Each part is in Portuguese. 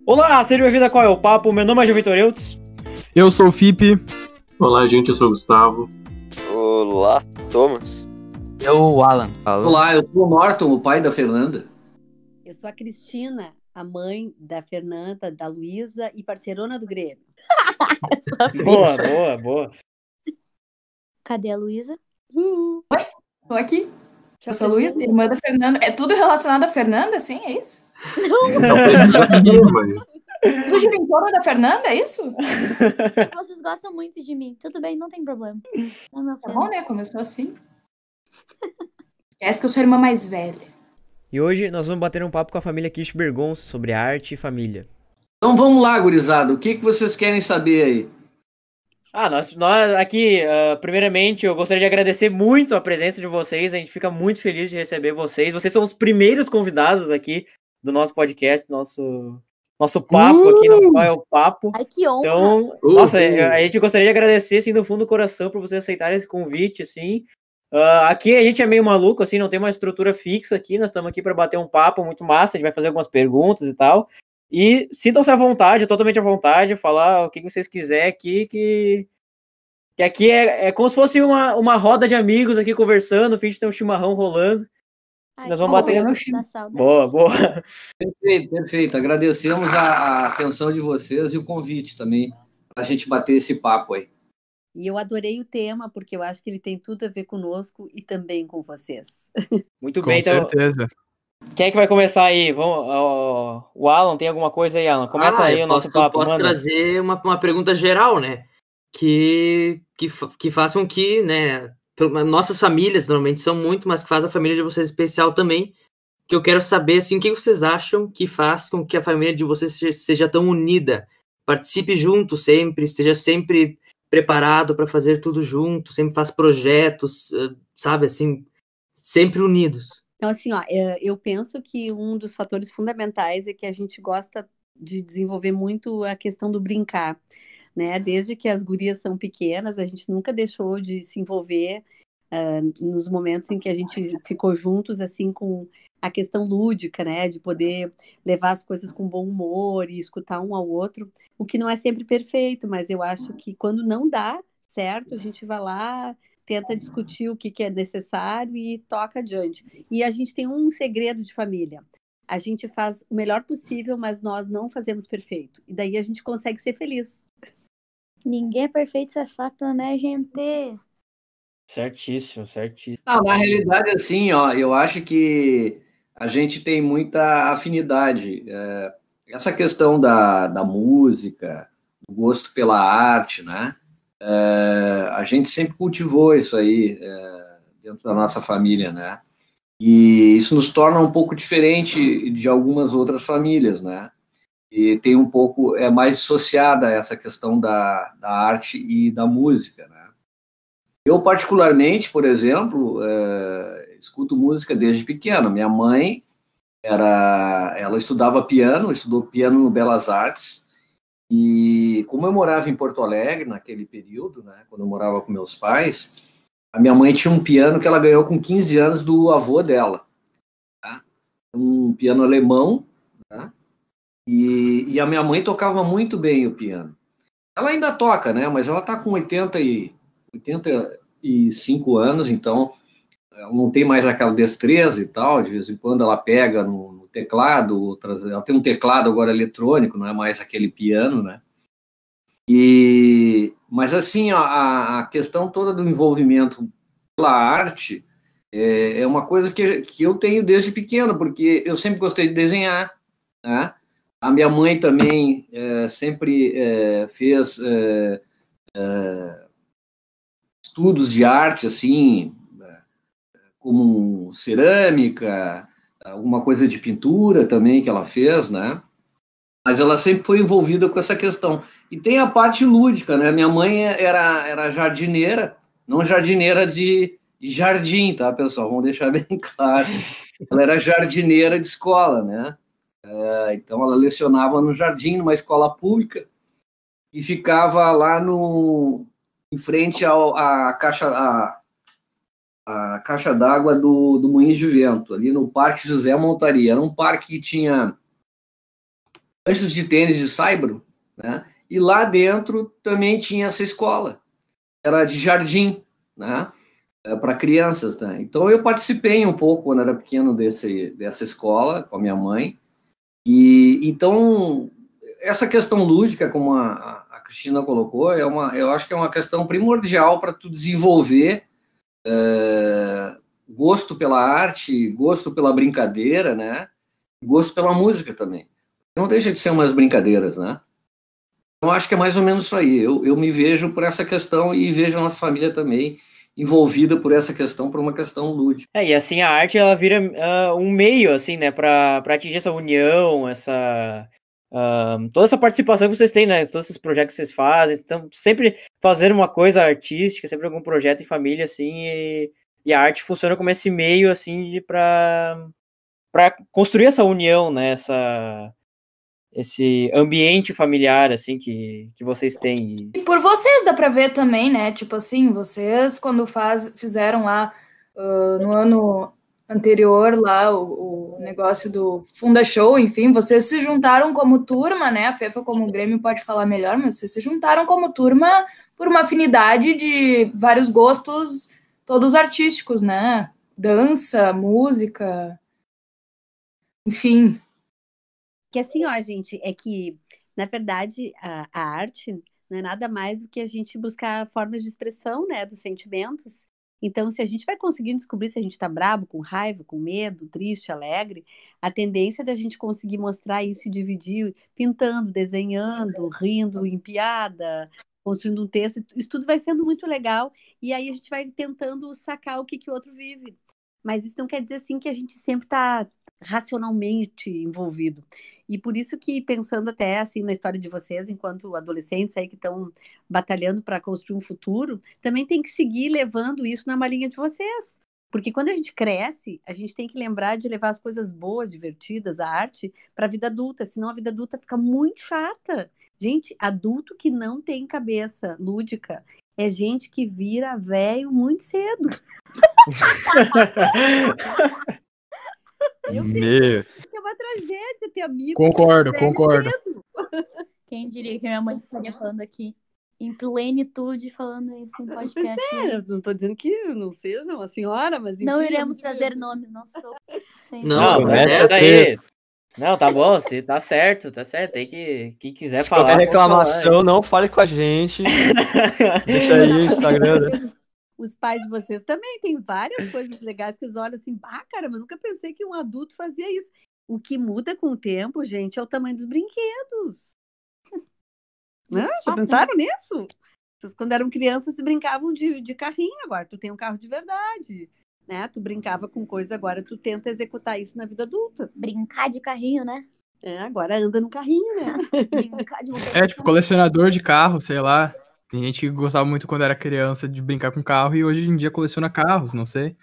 Olá, seja bem-vindo a Qual é o Papo? Meu nome é João Vitor Eutz. Eu sou o Fipe. Olá, gente, eu sou o Gustavo. Olá, Thomas. Eu, o Alan. Olá, eu sou o Norton, o pai da Fernanda. Eu sou a Cristina, a mãe da Fernanda, da Luísa e parceirona do Grêmio. Boa. Cadê a Luísa? Oi, tô aqui. Eu sou a Luísa, irmã da Fernanda. É tudo relacionado à Fernanda, sim? É isso? Tudo gira em torno da Fernanda, é isso? Vocês gostam muito de mim. Tudo bem, não tem problema. Não, tá bom, né? Começou assim. Esquece que eu sou a irmã mais velha. E hoje nós vamos bater um papo com a família Kirsch-Bergon sobre arte e família. Então vamos lá, gurizada. O que vocês querem saber aí? Nós aqui, primeiramente, eu gostaria de agradecer muito a presença de vocês. A gente fica muito feliz de receber vocês. Vocês são os primeiros convidados aqui do nosso podcast, nosso papo aqui, nosso Qual é o Papo. Ai, que honra! Então, nossa, a gente gostaria de agradecer, assim, do fundo do coração por vocês aceitarem esse convite, assim. Aqui a gente é meio maluco, assim, não tem uma estrutura fixa aqui. Nós estamos aqui para bater um papo muito massa. A gente vai fazer algumas perguntas e tal. E sintam-se à vontade, totalmente à vontade, falar o que vocês quiserem aqui, que aqui é como se fosse uma roda de amigos aqui conversando, fim de ter um chimarrão rolando. Ai, nós vamos bater... Boa. Perfeito. Agradecemos a atenção de vocês e o convite também, para a gente bater esse papo aí. E eu adorei o tema, porque eu acho que ele tem tudo a ver conosco e também com vocês. Muito bem, então... Com certeza. Quem é que vai começar aí? O Alan, tem alguma coisa aí, Alan? Começa aí o nosso papo. Posso trazer uma pergunta geral, né? Que façam que, né? Nossas famílias normalmente são muito, mas que faz a família de vocês especial também. Que eu quero saber, assim, o que vocês acham que faz com que a família de vocês seja tão unida? Participe junto sempre, esteja sempre preparado para fazer tudo junto, sempre faz projetos, sabe, assim, sempre unidos. Então, assim, eu penso que um dos fatores fundamentais é que a gente gosta de desenvolver muito a questão do brincar, né? Desde que as gurias são pequenas, a gente nunca deixou de se envolver nos momentos em que a gente ficou juntos, assim, com a questão lúdica, né? De poder levar as coisas com bom humor e escutar um ao outro, o que não é sempre perfeito, mas eu acho que quando não dá certo, a gente vai lá, tenta discutir o que é necessário e toca adiante. E a gente tem um segredo de família. A gente faz o melhor possível, mas nós não fazemos perfeito. E daí a gente consegue ser feliz. Ninguém é perfeito, isso é fato, né, gente? Certíssimo. Na realidade, assim, eu acho que a gente tem muita afinidade. Essa questão da música, do gosto pela arte, né? A gente sempre cultivou isso aí dentro da nossa família, né? E isso nos torna um pouco diferente de algumas outras famílias, né? E tem um pouco, mais dissociada essa questão da arte e da música, né? Eu, particularmente, por exemplo, escuto música desde pequeno. Minha mãe, ela estudou piano no Belas Artes. E como eu morava em Porto Alegre naquele período, né, quando eu morava com meus pais, a minha mãe tinha um piano que ela ganhou com 15 anos do avô dela. Tá? Um piano alemão, tá? E a minha mãe tocava muito bem o piano. Ela ainda toca, né, mas ela está com 85 anos, então ela não tem mais aquela destreza e tal, de vez em quando ela pega no teclado, ela tem um teclado agora eletrônico, não é mais aquele piano, né? Mas assim, a questão toda do envolvimento pela arte é uma coisa que eu tenho desde pequeno, porque eu sempre gostei de desenhar, né? A minha mãe também sempre fez estudos de arte, assim, como cerâmica, alguma coisa de pintura também que ela fez, né? Mas ela sempre foi envolvida com essa questão. E tem a parte lúdica, né? Minha mãe era jardineira, não jardineira de jardim, tá, pessoal? Vamos deixar bem claro. Ela era jardineira de escola, né? Então ela lecionava no jardim, numa escola pública, e ficava lá em frente à caixa, a caixa d'água do Moinhos de Vento, ali no Parque José Montaria. Era um parque que tinha antes de tênis de saibro, né? E lá dentro também tinha essa escola. Era de jardim, né? Para crianças, né? Então eu participei um pouco quando era pequeno dessa escola com a minha mãe. E então essa questão lúdica, como a Cristina colocou, eu acho que é uma questão primordial para tu desenvolver gosto pela arte, gosto pela brincadeira, né? Gosto pela música também. Não deixa de ser umas brincadeiras, né? Eu acho que é mais ou menos isso aí. Eu me vejo por essa questão e vejo a nossa família também envolvida por essa questão, por uma questão lúdica. E assim a arte ela vira um meio, assim, né, para atingir essa união, toda essa participação que vocês têm, né, todos esses projetos que vocês fazem, então sempre fazendo uma coisa artística, sempre algum projeto em família, assim, e a arte funciona como esse meio, assim, para construir essa união, né, esse ambiente familiar, assim, que vocês têm. E por vocês dá pra ver também, né? Tipo assim, vocês quando fizeram lá no ano anterior lá o negócio do Funda Show, enfim, vocês se juntaram como turma, né? A Fefa como Grêmio pode falar melhor, mas vocês se juntaram como turma por uma afinidade de vários gostos, todos artísticos, né? Dança, música, enfim. Que assim, ó, gente, é que, na verdade, a arte não é nada mais do que a gente buscar formas de expressão, né, dos sentimentos. Então, se a gente vai conseguir descobrir se a gente tá bravo, com raiva, com medo, triste, alegre, a tendência é da gente conseguir mostrar isso e dividir pintando, desenhando, rindo em piada, construindo um texto, isso tudo vai sendo muito legal, e aí a gente vai tentando sacar o que o outro vive. Mas isso não quer dizer, assim, que a gente sempre tá racionalmente envolvido. E por isso que, pensando até assim na história de vocês, enquanto adolescentes aí que estão batalhando para construir um futuro, também tem que seguir levando isso na malinha de vocês. Porque quando a gente cresce, a gente tem que lembrar de levar as coisas boas, divertidas, a arte, para a vida adulta, senão a vida adulta fica muito chata. Gente, adulto que não tem cabeça lúdica é gente que vira velho muito cedo. Meu. É uma tragédia ter amigo. Concordo. Quem diria que minha mãe estaria falando aqui em plenitude, falando isso em podcast. Eu não tô dizendo que não seja uma senhora, mas enfim, não iremos trazer nomes, não se preocupe. Não, começa aí. Não, tá bom, você tá certo. Tem que, quem quiser falar. Se qualquer reclamação, não fale com a gente. Deixa aí o Instagram. Os pais de vocês também têm várias coisas legais que eles olham assim, caramba, eu nunca pensei que um adulto fazia isso. O que muda com o tempo, gente, é o tamanho dos brinquedos. Não? Já pensaram nisso? Vocês, quando eram crianças, se brincavam de carrinho, agora tu tem um carro de verdade. Né? Tu brincava com coisa, agora tu tenta executar isso na vida adulta. Brincar de carrinho, né? Agora anda no carrinho, né? Brincar de tipo, colecionador de carro, sei lá. Tem gente que gostava muito quando era criança de brincar com carro e hoje em dia coleciona carros, não sei.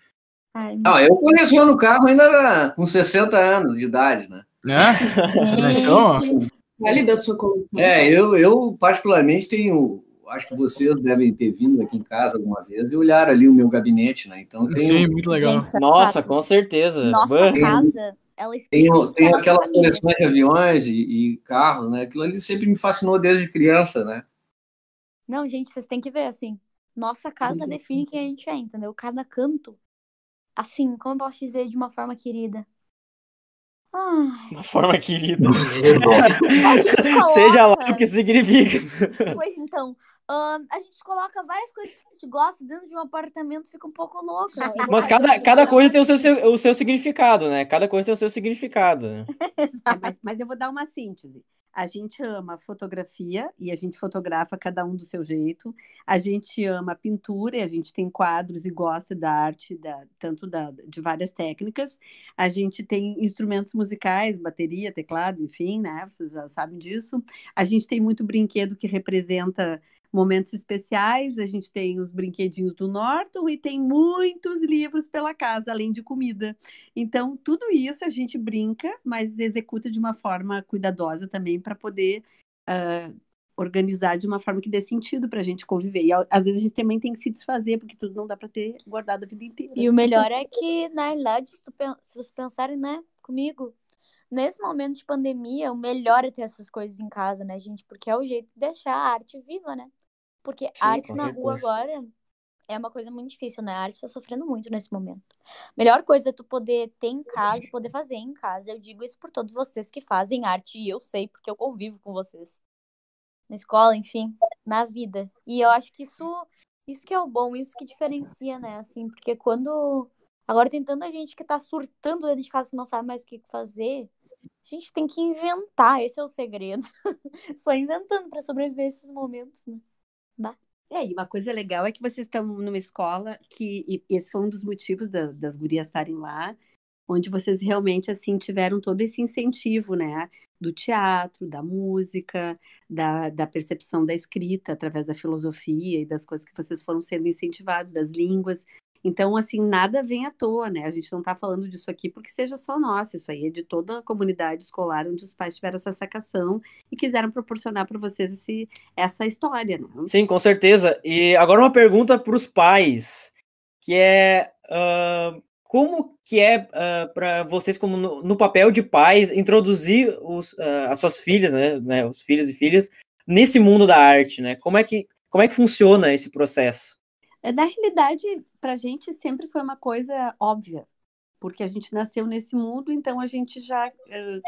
Eu coleciono carro ainda com 60 anos de idade, né? Então, Vale da sua coleção. Eu particularmente tenho... Acho que vocês devem ter vindo aqui em casa alguma vez e olhar ali o meu gabinete, né? Então sim, muito legal. Gente, Nossa, com certeza. Nossa casa, ela tem aquelas coleções de aviões e carros, né? Aquilo ali sempre me fascinou desde criança, né? Não, gente, vocês têm que ver, assim, nossa casa define quem a gente é, entendeu? Cada canto, assim, como eu posso dizer de uma forma querida? Uma forma querida. Coloca... Seja lá o que significa. Pois então, a gente coloca várias coisas que a gente gosta dentro de um apartamento, fica um pouco louco. Mas cada coisa tem o seu significado, né? Cada coisa tem o seu significado. Né? Mas eu vou dar uma síntese. A gente ama fotografia e a gente fotografa cada um do seu jeito. A gente ama pintura e a gente tem quadros e gosta da arte, de várias técnicas. A gente tem instrumentos musicais, bateria, teclado, enfim, né? Vocês já sabem disso. A gente tem muito brinquedo que representa momentos especiais. A gente tem os brinquedinhos do Norton e tem muitos livros pela casa, além de comida. Então, tudo isso a gente brinca, mas executa de uma forma cuidadosa também para poder organizar de uma forma que dê sentido para a gente conviver. E às vezes a gente também tem que se desfazer, porque tudo não dá para ter guardado a vida inteira. E o melhor é que, na realidade, se vocês pensarem, né, comigo, nesse momento de pandemia, o melhor é ter essas coisas em casa, né, gente? Porque é o jeito de deixar a arte viva, né? Porque Sim, arte com na rua certeza. agora é uma coisa muito difícil, né? A arte tá sofrendo muito nesse momento. Melhor coisa é tu poder ter em casa e poder fazer em casa. Eu digo isso por todos vocês que fazem arte, e eu sei, porque eu convivo com vocês. Na escola, enfim, na vida. E eu acho que isso que é o bom, isso que diferencia, né? Assim, porque quando... Agora tem tanta gente que tá surtando dentro de casa que não sabe mais o que fazer. A gente tem que inventar, esse é o segredo. Só inventando pra sobreviver esses momentos, né? Bah. E uma coisa legal é que vocês estão numa escola e esse foi um dos motivos das gurias estarem lá, onde vocês realmente, assim, tiveram todo esse incentivo, né? Do teatro, da música, da percepção da escrita, através da filosofia e das coisas que vocês foram sendo incentivados, das línguas. Então, assim, nada vem à toa, né? A gente não está falando disso aqui porque seja só nosso, isso aí é de toda a comunidade escolar onde os pais tiveram essa sacação e quiseram proporcionar para vocês essa história, né? Sim, com certeza. E agora uma pergunta para os pais, que é como que é para vocês, como no papel de pais, introduzir as suas filhas, né, os filhos e filhas, nesse mundo da arte, né? Como é que funciona esse processo? Na realidade, para a gente sempre foi uma coisa óbvia, porque a gente nasceu nesse mundo, então a gente já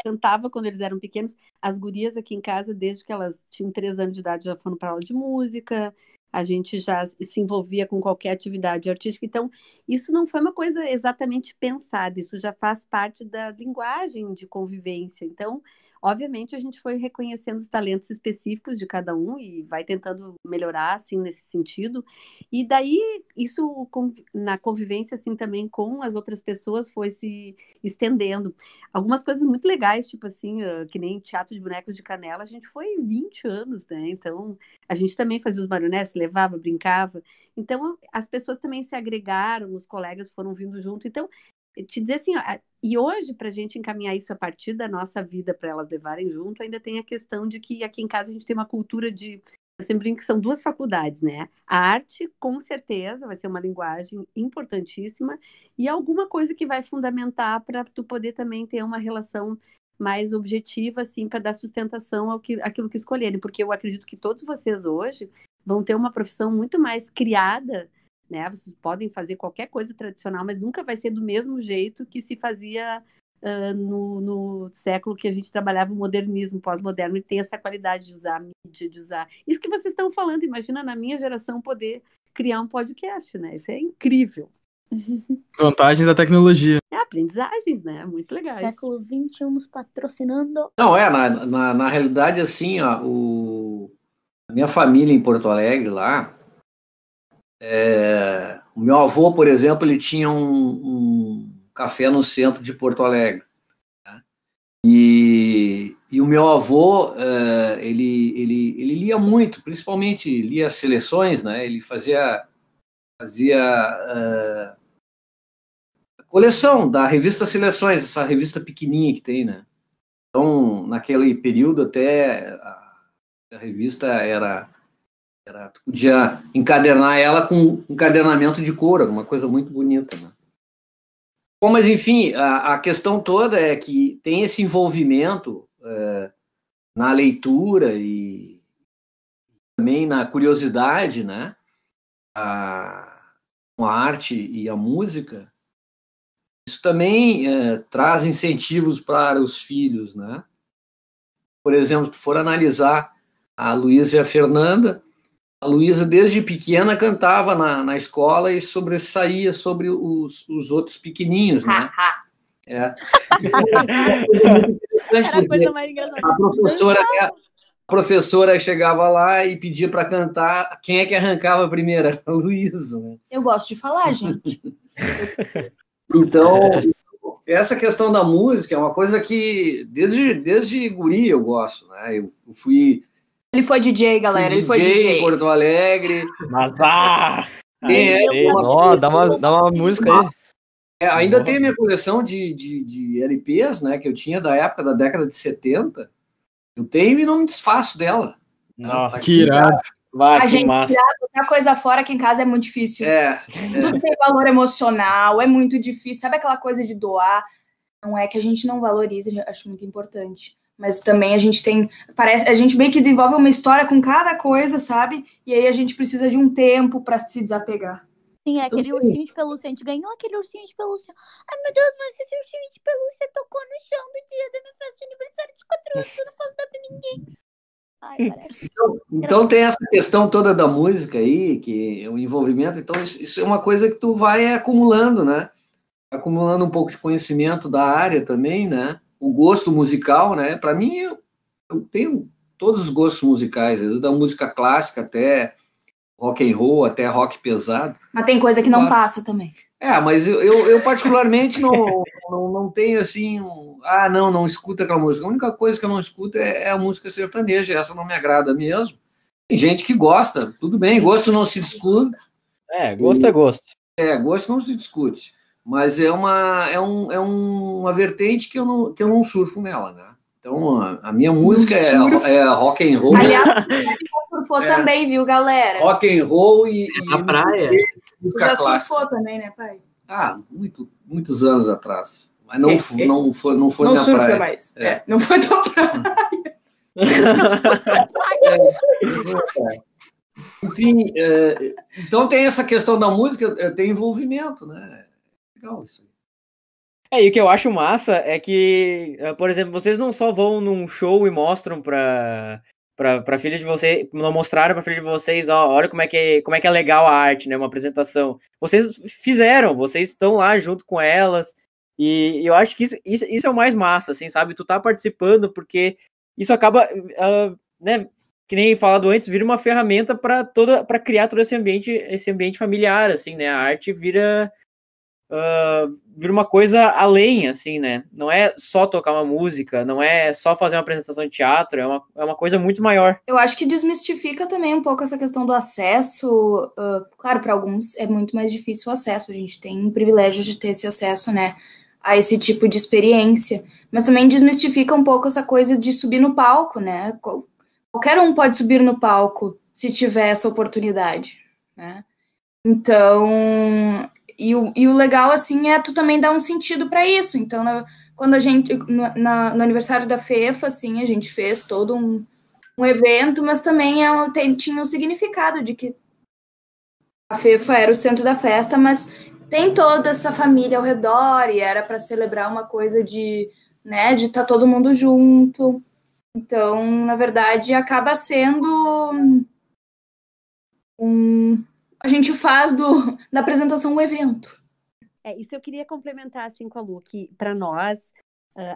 cantava quando eles eram pequenos. As gurias aqui em casa, desde que elas tinham 3 anos de idade, já foram para aula de música, a gente já se envolvia com qualquer atividade artística. Então, isso não foi uma coisa exatamente pensada, isso já faz parte da linguagem de convivência. Então, obviamente, a gente foi reconhecendo os talentos específicos de cada um e vai tentando melhorar, assim, nesse sentido. E daí, isso na convivência, assim, também com as outras pessoas foi se estendendo. Algumas coisas muito legais, tipo assim, que nem Teatro de Bonecos de Canela, a gente foi 20 anos, né? Então, a gente também fazia os marionetes, levava, brincava. Então, as pessoas também se agregaram, os colegas foram vindo junto. Então, te dizer assim, e hoje, para a gente encaminhar isso a partir da nossa vida para elas levarem junto, ainda tem a questão de que aqui em casa a gente tem uma cultura eu sempre brinco que são 2 faculdades, né? A arte, com certeza, vai ser uma linguagem importantíssima e alguma coisa que vai fundamentar para tu poder também ter uma relação mais objetiva, assim, para dar sustentação àquilo que escolherem, porque eu acredito que todos vocês hoje vão ter uma profissão muito mais criada, né? Vocês podem fazer qualquer coisa tradicional, mas nunca vai ser do mesmo jeito que se fazia no século que a gente trabalhava o modernismo, pós-moderno, e tem essa qualidade de usar a mídia, de usar... Isso que vocês estão falando, imagina na minha geração poder criar um podcast, né? Isso é incrível. Vantagens da tecnologia. Aprendizagens, né? Muito legais. Século XXI nos patrocinando. Não, na realidade, assim, ó, a minha família em Porto Alegre lá, o meu avô, por exemplo, ele tinha um café no centro de Porto Alegre, né? E o meu avô, ele lia muito, principalmente lia seleções, né? Ele fazia coleção da revista Seleções, essa revista pequenininha que tem, né? Então, naquele período até a revista tu podia encadernar ela com encadernamento de couro, uma coisa muito bonita, né? Bom, mas enfim, a questão toda é que tem esse envolvimento na leitura e também na curiosidade, né? Com a arte e a música. Isso também traz incentivos para os filhos, né? Por exemplo, se tu for analisar a Luísa e a Fernanda, a Luísa, desde pequena, cantava na escola e sobressaía sobre os outros pequenininhos, né? Era a coisa mais engraçada. A professora chegava lá e pedia para cantar. Quem é que arrancava primeiro? Era a Luísa, né? Eu gosto de falar, gente. Então, essa questão da música é uma coisa que desde guri eu gosto, né? Eu fui... Ele foi DJ, galera. Ele foi DJ em Porto Alegre. Mas dá uma música aí. Ainda tem a minha coleção de LPs, né? Que eu tinha da época da década de 70. Eu tenho e não me desfaço dela. Nossa, Que irado. Vai, A que gente massa. já botar coisa fora aqui em casa é muito difícil. É, Tudo tem valor emocional, é muito difícil. Sabe aquela coisa de doar? Não é que a gente não valoriza, eu acho muito importante. Mas também a gente tem. Parece, a gente meio que desenvolve uma história com cada coisa, sabe? E aí a gente precisa de um tempo para se desapegar. Sim, é aquele ursinho de pelúcia. A gente ganhou aquele ursinho de pelúcia. Ai, meu Deus, mas esse ursinho de pelúcia tocou no chão no dia da minha festa de aniversário de 4 anos. Eu não posso dar pra ninguém. Ai, parece. Então tem essa questão toda da música aí, que é o envolvimento. Então isso é uma coisa que tu vai acumulando, né? Acumulando um pouco de conhecimento da área também, né? O gosto musical, né? Para mim, eu tenho todos os gostos musicais, desde da música clássica até rock and roll, até rock pesado. Mas tem coisa que não passa também. Mas eu particularmente não tenho assim, não escuto aquela música. A única coisa que eu não escuto é a música sertaneja, essa não me agrada mesmo. Tem gente que gosta, tudo bem, gosto não se discute. Gosto é gosto. Gosto não se discute, mas é uma vertente que eu não surfo nela, né? Então, a minha música é rock and roll. Aliás, já surfou também, viu, galera? Rock and roll e na praia. Já surfou também, né, pai? Muitos anos atrás. Mas não foi na praia. Não surfa mais. Não foi da praia. Enfim, então tem essa questão da música, tem envolvimento, né? Legal isso aí. E o que eu acho massa é que, por exemplo, vocês não só vão num show e mostram pra filha de vocês, não mostraram pra filha de vocês, olha como é que é legal a arte, né, uma apresentação. Vocês fizeram, vocês estão lá junto com elas, e eu acho que isso é o mais massa, assim, sabe? Tu tá participando, porque isso acaba, né, que nem falado antes, vira uma ferramenta para criar todo esse ambiente familiar, assim, né? A arte vira uma coisa além, assim, né? Não é só tocar uma música, não é só fazer uma apresentação de teatro, é uma coisa muito maior. Eu acho que desmistifica também um pouco essa questão do acesso. Claro, para alguns é muito mais difícil o acesso, a gente tem o privilégio de ter esse acesso, né, a esse tipo de experiência, mas também desmistifica um pouco essa coisa de subir no palco, né? Qualquer um pode subir no palco se tiver essa oportunidade, né? Então, e o legal, assim, é tu também dar um sentido para isso. Então, quando a gente, no aniversário da FEFA, assim, a gente fez todo um evento, mas também tinha um significado de que a FEFA era o centro da festa, mas tem toda essa família ao redor, e era para celebrar uma coisa de estar todo mundo junto. Então, na verdade, acaba sendo a gente faz da apresentação um evento. Isso eu queria complementar assim com a Lu, que para nós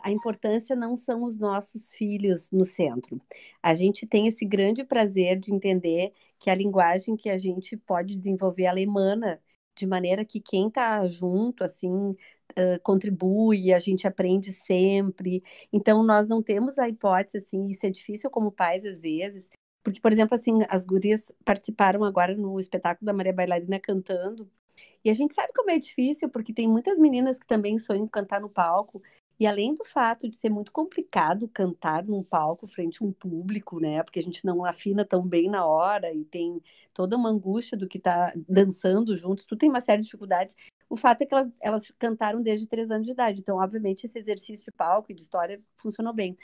a importância não são os nossos filhos no centro. A gente tem esse grande prazer de entender que a linguagem que a gente pode desenvolver, ela emana de maneira que quem está junto, assim, contribui, a gente aprende sempre. Então, nós não temos a hipótese, assim, isso é difícil como pais, às vezes, porque, por exemplo, assim, as gurias participaram agora no espetáculo da Maria Bailarina cantando, e a gente sabe como é difícil, porque tem muitas meninas que também sonham cantar no palco, e além do fato de ser muito complicado cantar num palco frente a um público, né, porque a gente não afina tão bem na hora, e tem toda uma angústia do que tá dançando juntos, tu tem uma série de dificuldades. O fato é que elas cantaram desde 3 anos de idade, então, obviamente, esse exercício de palco e de história funcionou bem.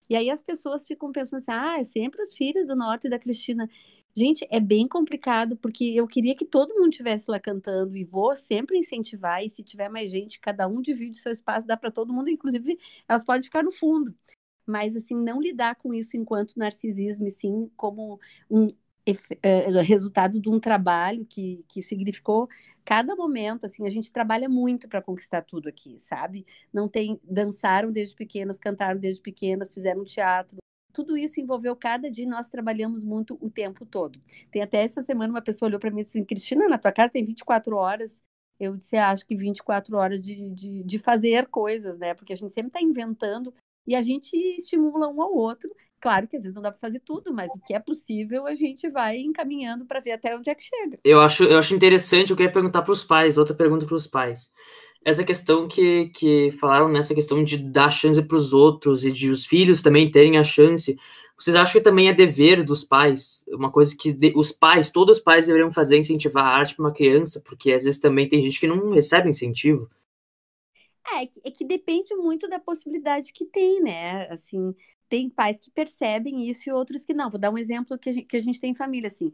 E aí as pessoas ficam pensando assim, é sempre os filhos do Norte e da Cristina. Gente, é bem complicado, porque eu queria que todo mundo estivesse lá cantando, e vou sempre incentivar, e se tiver mais gente, cada um divide o seu espaço, dá para todo mundo, inclusive elas podem ficar no fundo. Mas, assim, não lidar com isso enquanto narcisismo, e sim como um resultado de um trabalho que significou cada momento, assim, a gente trabalha muito para conquistar tudo aqui, sabe? Dançaram desde pequenas, cantaram desde pequenas, fizeram teatro, tudo isso envolveu cada dia, nós trabalhamos muito o tempo todo. Tem até essa semana uma pessoa olhou para mim e disse assim, Cristina, na tua casa tem 24 horas, eu disse, acho que 24 horas de fazer coisas, né? Porque a gente sempre está inventando e a gente estimula um ao outro. Claro que às vezes não dá para fazer tudo, mas o que é possível a gente vai encaminhando para ver até onde é que chega. Eu acho interessante, eu queria perguntar para os pais, outra pergunta para os pais. Essa questão que falaram nessa questão de dar chance para os outros e de os filhos também terem a chance. Vocês acham que também é dever dos pais, uma coisa que os pais, todos os pais deveriam fazer, incentivar a arte para uma criança, porque às vezes também tem gente que não recebe incentivo. É que depende muito da possibilidade que tem, né? Assim, tem pais que percebem isso e outros que não. Vou dar um exemplo que a gente tem em família, assim.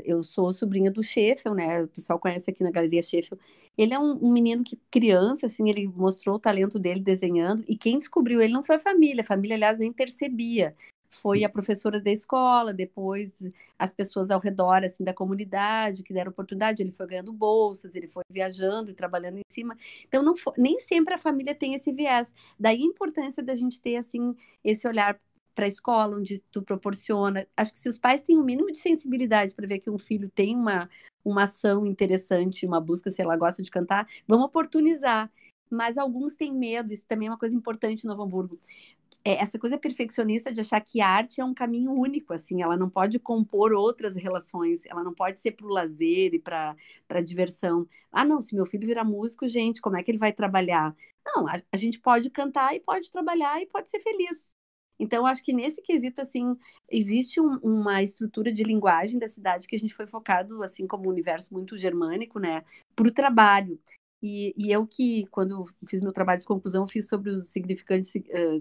Eu sou sobrinha do Sheffield, né? O pessoal conhece aqui na Galeria Sheffield. Ele é um menino que, criança, assim, ele mostrou o talento dele desenhando, e quem descobriu ele não foi a família, aliás, nem percebia. Foi a professora da escola, depois as pessoas ao redor, assim, da comunidade, que deram oportunidade, ele foi ganhando bolsas, ele foi viajando e trabalhando em cima. Então, nem sempre a família tem esse viés. Daí a importância da gente ter, assim, esse olhar para a escola, onde tu proporciona. Acho que se os pais têm o mínimo de sensibilidade para ver que um filho tem uma ação interessante, uma busca, se ela gosta de cantar, vamos oportunizar. Mas alguns têm medo, isso também é uma coisa importante no Novo Hamburgo. Essa coisa perfeccionista de achar que a arte é um caminho único, assim, ela não pode compor outras relações, ela não pode ser para o lazer e para diversão. Ah, não, se meu filho virar músico, gente, como é que ele vai trabalhar? Não, a gente pode cantar e pode trabalhar e pode ser feliz. Então, acho que nesse quesito, assim, existe uma estrutura de linguagem da cidade que a gente foi focado, assim, como um universo muito germânico, né, para o trabalho. E eu que, quando fiz meu trabalho de conclusão, fiz sobre os significantes,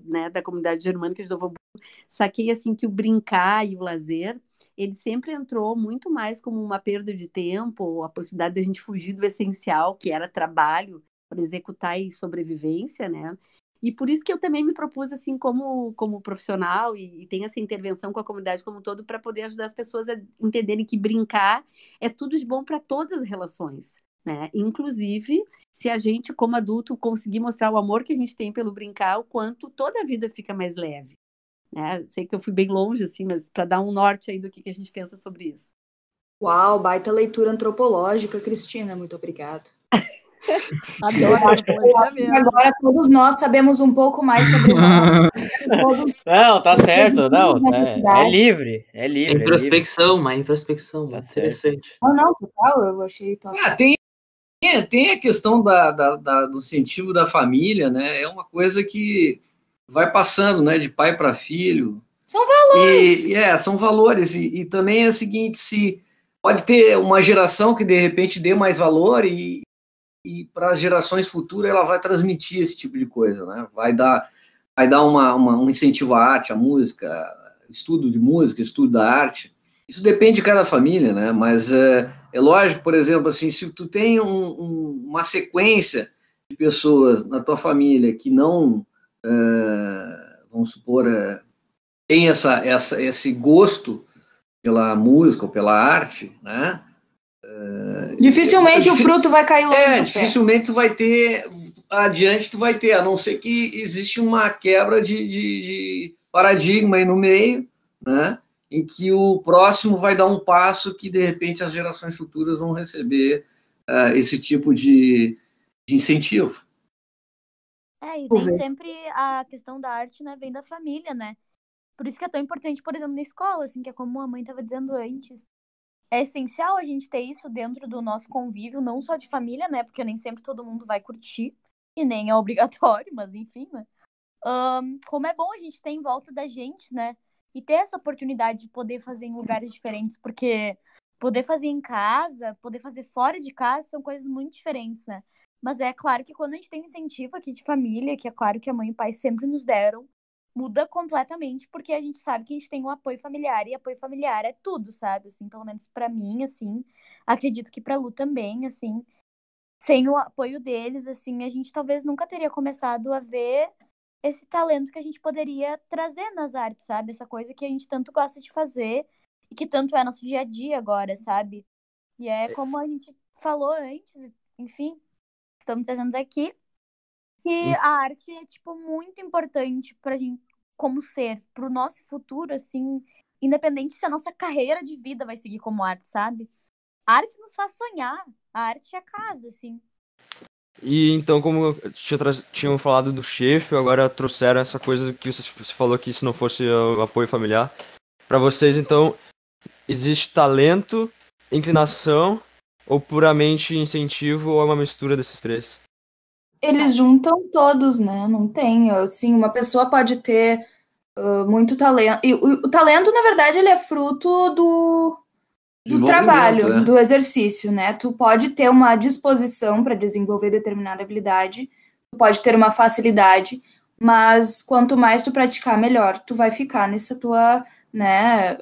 né, da comunidade germânica de Novo Hamburgo, saquei, assim, que o brincar e o lazer, ele sempre entrou muito mais como uma perda de tempo, a possibilidade de a gente fugir do essencial, que era trabalho, para executar e sobrevivência, né? E por isso que eu também me propus, assim, como profissional, e tenho essa intervenção com a comunidade como um todo, para poder ajudar as pessoas a entenderem que brincar é tudo de bom para todas as relações, né? Inclusive, se a gente, como adulto, conseguir mostrar o amor que a gente tem pelo brincar, o quanto toda a vida fica mais leve, né? Sei que eu fui bem longe, assim, mas para dar um norte aí do que a gente pensa sobre isso. Uau, baita leitura antropológica, Cristina, muito obrigado. Adoro antropologia mesmo. Agora todos nós sabemos um pouco mais sobre nós. Não, tá certo, não, é livre, é livre. Introspecção, uma introspecção, tá interessante. Não, total, eu achei top. Tem a questão do incentivo da família, né? É uma coisa que vai passando, né, de pai para filho. São valores. São valores. E também é o seguinte, se pode ter uma geração que de repente dê mais valor e para as gerações futuras ela vai transmitir esse tipo de coisa, né? Vai dar um incentivo à arte, à música, estudo de música, estudo da arte. Isso depende de cada família, né? Mas é lógico, por exemplo, assim, se tu tem uma sequência de pessoas na tua família que não, vamos supor, tem esse gosto pela música ou pela arte, né? Dificilmente o fruto vai cair longe do dificilmente tu vai ter, adiante tu vai ter, a não ser que existe uma quebra de paradigma aí no meio, né? Em que o próximo vai dar um passo que, de repente, as gerações futuras vão receber esse tipo de incentivo. E nem sempre a questão da arte, né, vem da família, né? Por isso que é tão importante, por exemplo, na escola, assim, que é como a mãe estava dizendo antes. É essencial a gente ter isso dentro do nosso convívio, não só de família, né? Porque nem sempre todo mundo vai curtir, e nem é obrigatório, mas enfim, né? Como é bom a gente ter em volta da gente, né? E ter essa oportunidade de poder fazer em lugares diferentes, porque poder fazer em casa, poder fazer fora de casa são coisas muito diferentes, né? Mas é claro que quando a gente tem incentivo aqui de família, que é claro que a mãe e o pai sempre nos deram, muda completamente, porque a gente sabe que a gente tem um apoio familiar, e apoio familiar é tudo, sabe? Assim, pelo menos pra mim, assim, acredito que pra Lu também, assim, sem o apoio deles, assim, a gente talvez nunca teria começado a ver esse talento que a gente poderia trazer nas artes, sabe? Essa coisa que a gente tanto gosta de fazer e que tanto é nosso dia a dia agora, sabe? E é como a gente falou antes, enfim, estamos trazendo aqui, que a arte é, tipo, muito importante pra gente, como ser, pro nosso futuro, assim, independente se a nossa carreira de vida vai seguir como arte, sabe? A arte nos faz sonhar, a arte é a casa, assim. E então, como tinham falado do chefe, agora trouxeram essa coisa que você falou que se não fosse o apoio familiar. Pra vocês, então, existe talento, inclinação ou puramente incentivo ou é uma mistura desses três? Eles juntam todos, né? Não tem, assim, uma pessoa pode ter muito talento. E o talento, na verdade, ele é fruto do trabalho, né? do exercício, né? Tu pode ter uma disposição para desenvolver determinada habilidade, tu pode ter uma facilidade, mas quanto mais tu praticar, melhor tu vai ficar nessa tua, né,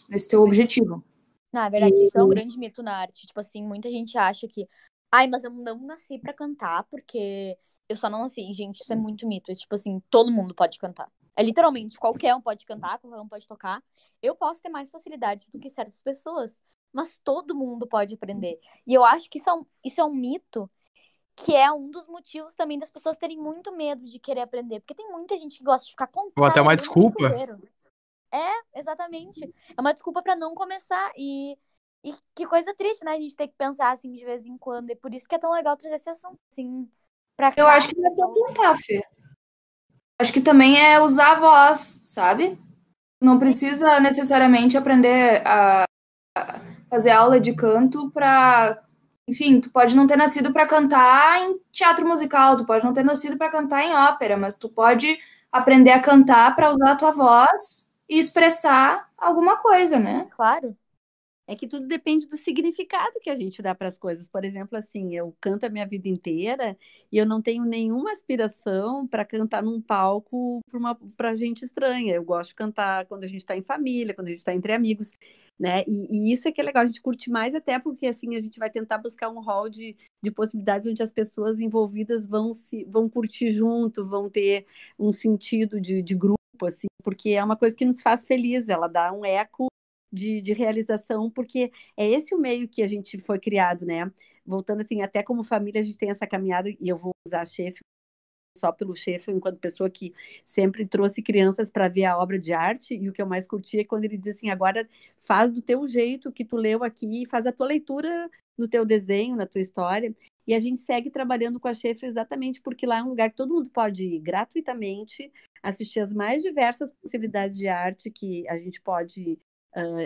nesse teu objetivo. Na verdade, isso é um grande mito na arte. Tipo assim, muita gente acha que, ai, mas eu não nasci pra cantar porque eu só não nasci. Gente, isso é muito mito. É tipo assim, todo mundo pode cantar. É literalmente, qualquer um pode cantar, qualquer um pode tocar. Eu posso ter mais facilidade do que certas pessoas, mas todo mundo pode aprender. E eu acho que isso é um mito, que é um dos motivos também das pessoas terem muito medo de querer aprender. Porque tem muita gente que gosta de ficar contando. Ou até uma desculpa. Exatamente. É uma desculpa pra não começar. E que coisa triste, né? A gente tem que pensar assim de vez em quando. E por isso que é tão legal trazer esse assunto, assim, pra cá. Eu acho que não é só cantar, Fê. Acho que também é usar a voz, sabe? Não precisa necessariamente aprender a fazer aula de canto pra... Enfim, tu pode não ter nascido pra cantar em teatro musical, tu pode não ter nascido pra cantar em ópera, mas tu pode aprender a cantar pra usar a tua voz e expressar alguma coisa, né? Claro. É que tudo depende do significado que a gente dá para as coisas. Por exemplo, assim, eu canto a minha vida inteira e eu não tenho nenhuma aspiração para cantar num palco para gente estranha. Eu gosto de cantar quando a gente está em família, quando a gente está entre amigos, né? E isso é que é legal, a gente curte mais até porque assim a gente vai tentar buscar um rol de possibilidades onde as pessoas envolvidas vão curtir junto, vão ter um sentido de grupo, assim, porque é uma coisa que nos faz feliz, ela dá um eco de realização, porque é esse o meio que a gente foi criado, né? Voltando assim, até como família a gente tem essa caminhada, e eu vou usar a Sheffield só pelo Sheffield, enquanto pessoa que sempre trouxe crianças para ver a obra de arte, e o que eu mais curti é quando ele diz assim, agora faz do teu jeito que tu leu aqui, faz a tua leitura no teu desenho, na tua história, e a gente segue trabalhando com a Sheffield exatamente porque lá é um lugar que todo mundo pode ir gratuitamente, assistir as mais diversas possibilidades de arte que a gente pode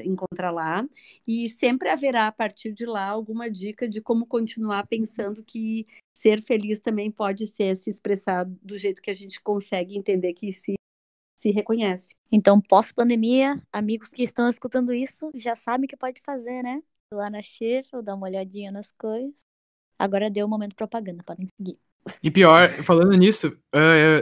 encontrar lá, e sempre haverá a partir de lá alguma dica de como continuar pensando que ser feliz também pode ser se expressar do jeito que a gente consegue entender que se reconhece. Então, pós-pandemia, amigos que estão escutando isso já sabem o que pode fazer, né? Ir lá na Sheffield, dar uma olhadinha nas coisas. Agora deu o momento propaganda, podem seguir. E pior, falando nisso,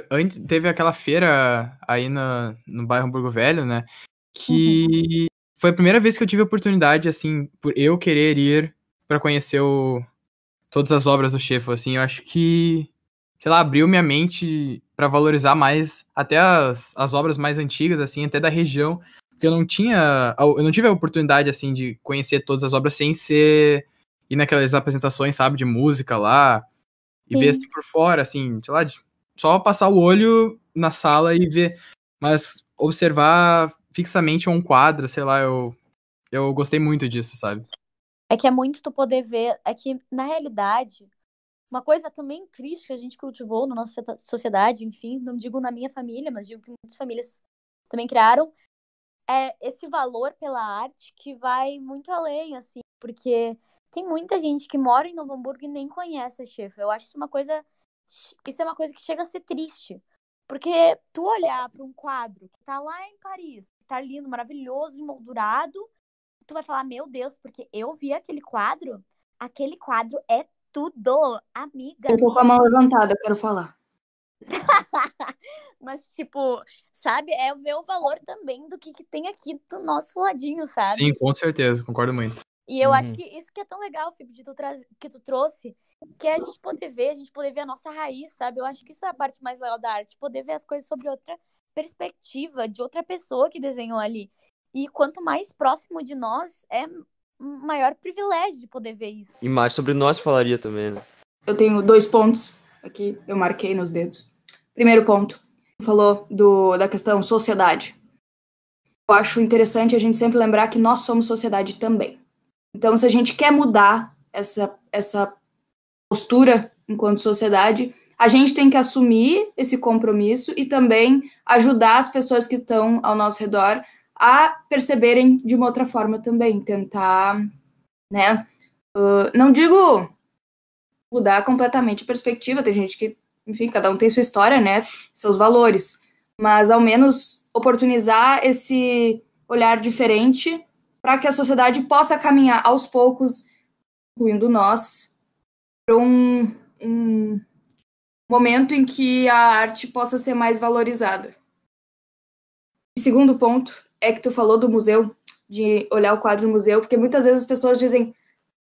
antes teve aquela feira aí no bairro Hamburgo Velho, né? Que foi a primeira vez que eu tive a oportunidade, assim, por eu querer ir pra conhecer todas as obras do Sheffield, assim, eu acho que, sei lá, abriu minha mente pra valorizar mais até as obras mais antigas, assim, até da região, porque eu não tive a oportunidade, assim, de conhecer todas as obras sem ir naquelas apresentações, sabe, de música lá, e ver, assim, por fora, assim, sei lá, só passar o olho na sala e ver, mas observar fixamente um quadro, sei lá, eu gostei muito disso, sabe? É que é muito tu poder ver, é que, na realidade, uma coisa também triste que a gente cultivou na nossa sociedade, enfim, não digo na minha família, mas digo que muitas famílias também criaram, é esse valor pela arte que vai muito além, assim, porque tem muita gente que mora em Novo Hamburgo e nem conhece a Sheffield. Eu acho isso é uma coisa que chega a ser triste. Porque tu olhar para um quadro que tá lá em Paris, que tá lindo, maravilhoso, emoldurado, tu vai falar, meu Deus, porque eu vi aquele quadro é tudo, amiga. Eu tô com a mão levantada, eu quero falar. Mas, tipo, sabe, é ver o valor também do que tem aqui do nosso ladinho, sabe? Sim, com certeza, concordo muito. E eu acho que isso que é tão legal, Felipe, que tu trouxe, que é a gente poder ver a nossa raiz, sabe? Eu acho que isso é a parte mais legal da arte, poder ver as coisas sobre outra perspectiva, de outra pessoa que desenhou ali. E quanto mais próximo de nós, é maior privilégio de poder ver isso. E mais sobre nós falaria também, né? Eu tenho 2 pontos aqui, eu marquei nos dedos. Primeiro ponto, falou da questão sociedade. Eu acho interessante a gente sempre lembrar que nós somos sociedade também. Então, se a gente quer mudar essa postura enquanto sociedade, a gente tem que assumir esse compromisso e também ajudar as pessoas que estão ao nosso redor a perceberem de uma outra forma também, tentar, né, não digo mudar completamente a perspectiva, tem gente que, enfim, cada um tem sua história, né, seus valores, mas ao menos oportunizar esse olhar diferente para que a sociedade possa caminhar aos poucos, incluindo nós, para um momento em que a arte possa ser mais valorizada. O segundo ponto é que tu falou do museu, de olhar o quadro no museu, porque muitas vezes as pessoas dizem,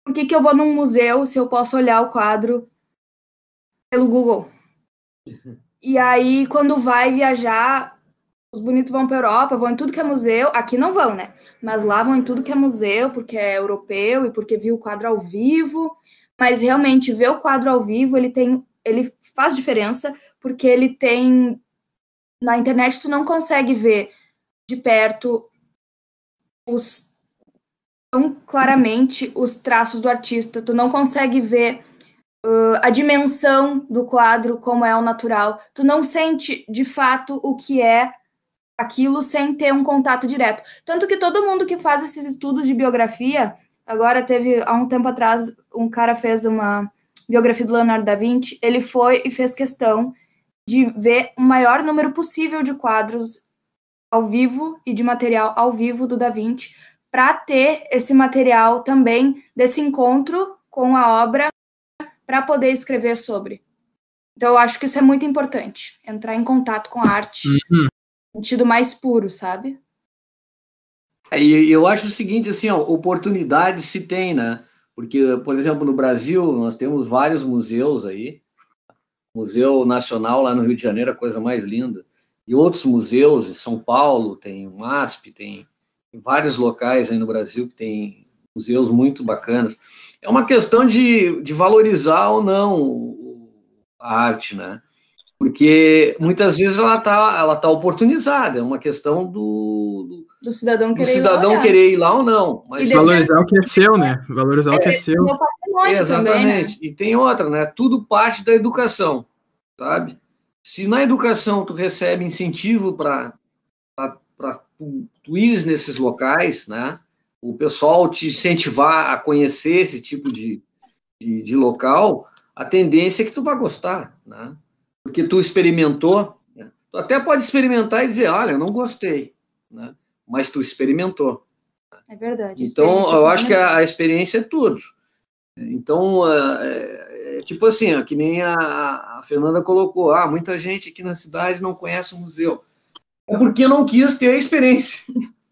por que eu vou num museu se eu posso olhar o quadro pelo Google? E aí, quando vai viajar, os bonitos vão para a Europa, vão em tudo que é museu. Aqui não vão, né? Mas lá vão em tudo que é museu, porque é europeu e porque viu o quadro ao vivo. Mas realmente, ver o quadro ao vivo, ele faz diferença, porque ele tem... Na internet, tu não consegue ver de perto tão claramente os traços do artista. Tu não consegue ver a dimensão do quadro como é o natural. Tu não sente, de fato, o que é aquilo sem ter um contato direto. Tanto que todo mundo que faz esses estudos de biografia, agora há um tempo atrás, um cara fez uma biografia do Leonardo da Vinci, ele foi e fez questão de ver o maior número possível de quadros ao vivo e de material ao vivo do Da Vinci, para ter esse material também desse encontro com a obra para poder escrever sobre. Então, eu acho que isso é muito importante, entrar em contato com a arte no sentido mais puro, sabe? E eu acho o seguinte, assim, ó, oportunidade se tem, né? Porque, por exemplo, no Brasil, nós temos vários museus aí, Museu Nacional lá no Rio de Janeiro, a coisa mais linda, e outros museus, em São Paulo, tem o MASP, tem vários locais aí no Brasil que tem museus muito bacanas. É uma questão de valorizar ou não a arte, né? Porque muitas vezes ela tá oportunizada, é uma questão do cidadão querer ir lá ou não. Mas valorizar o que é seu, né? Valorizar o que é seu. Exatamente. Também, né? E tem outra, né? Tudo parte da educação, sabe? Se na educação tu recebe incentivo para tu ires nesses locais, né? O pessoal te incentivar a conhecer esse tipo de local, a tendência é que tu vai gostar, né? Porque tu experimentou, né? Tu até pode experimentar e dizer, olha, eu não gostei, né? Mas tu experimentou. É verdade. Então, eu acho que a experiência é tudo. Então, tipo assim, ó, que nem a Fernanda colocou, muita gente aqui na cidade não conhece o museu. É porque não quis ter a experiência,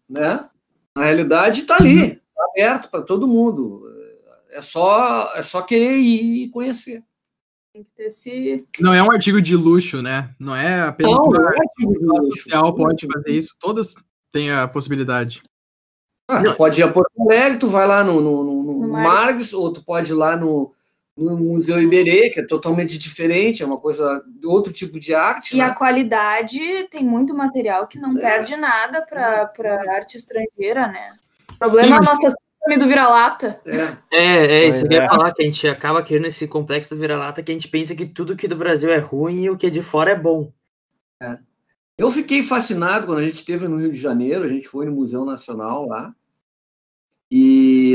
né? Na realidade, está ali, está aberto para todo mundo. É só querer ir e conhecer. Tem que ter esse... Não é um artigo de luxo, né? Não é apenas não uma é artigo de luxo. Social pode fazer isso. Todas têm a possibilidade. Tu pode ir a Porto Alegre, tu vai lá no Margs, ou tu pode ir lá no Museu Iberê, que é totalmente diferente, é uma coisa, outro tipo de arte. E né? a qualidade, tem muito material que não perde nada para arte estrangeira, né? O problema é a nossa síndrome do vira-lata. Isso que eu ia falar, que a gente acaba criando esse complexo do vira-lata, que a gente pensa que tudo que do Brasil é ruim e o que é de fora é bom. Eu fiquei fascinado quando a gente esteve no Rio de Janeiro, a gente foi no Museu Nacional lá, e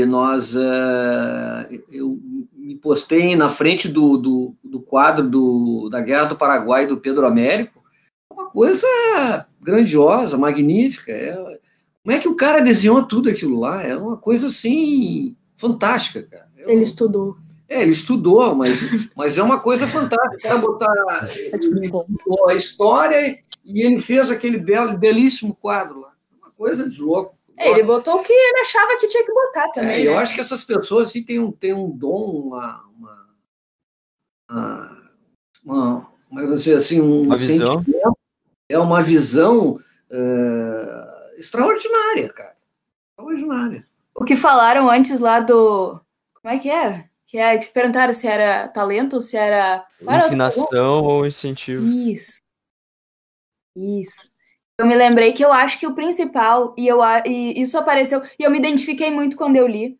eu me postei na frente do quadro da Guerra do Paraguai do Pedro Américo, uma coisa grandiosa, magnífica. Como é que o cara desenhou tudo aquilo lá? É uma coisa assim fantástica, cara. Ele estudou. Ele estudou, mas é uma coisa fantástica. O cara botar a história e ele fez aquele belíssimo quadro lá. Uma coisa de louco. Ele botou o que ele achava que tinha que botar também. Eu acho que essas pessoas assim, têm um dom, uma visão. É uma visão extraordinária, cara. Extraordinária. O que falaram antes lá do... Como é que era? Que perguntaram se era talento ou se era... Inclinação ou incentivo. Isso. Eu me lembrei que eu acho que o principal, e isso apareceu, e eu me identifiquei muito quando eu li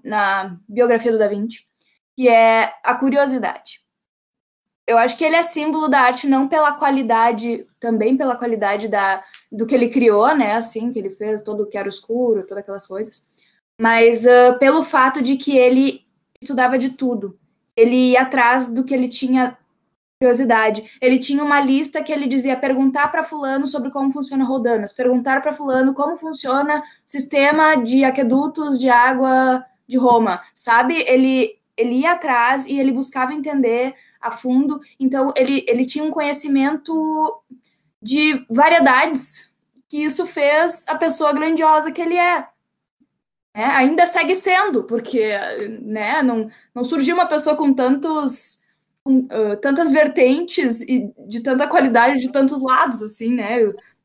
na biografia do Da Vinci, que é a curiosidade. Eu acho que ele é símbolo da arte não pela qualidade, também pela qualidade do que ele criou, né, assim, que ele fez todo o que era escuro, todas aquelas coisas, mas pelo fato de que ele estudava de tudo. Ele ia atrás do que ele tinha curiosidade. Ele tinha uma lista que ele dizia perguntar para fulano sobre como funciona Roldanas, perguntar para fulano como funciona o sistema de aquedutos de água de Roma, sabe? Ele ia atrás e ele buscava entender a fundo. Então, ele tinha um conhecimento de variedades, que isso fez a pessoa grandiosa que ele é. Ainda segue sendo, porque né, não surgiu uma pessoa com tantas vertentes e de tanta qualidade de tantos lados, assim, né?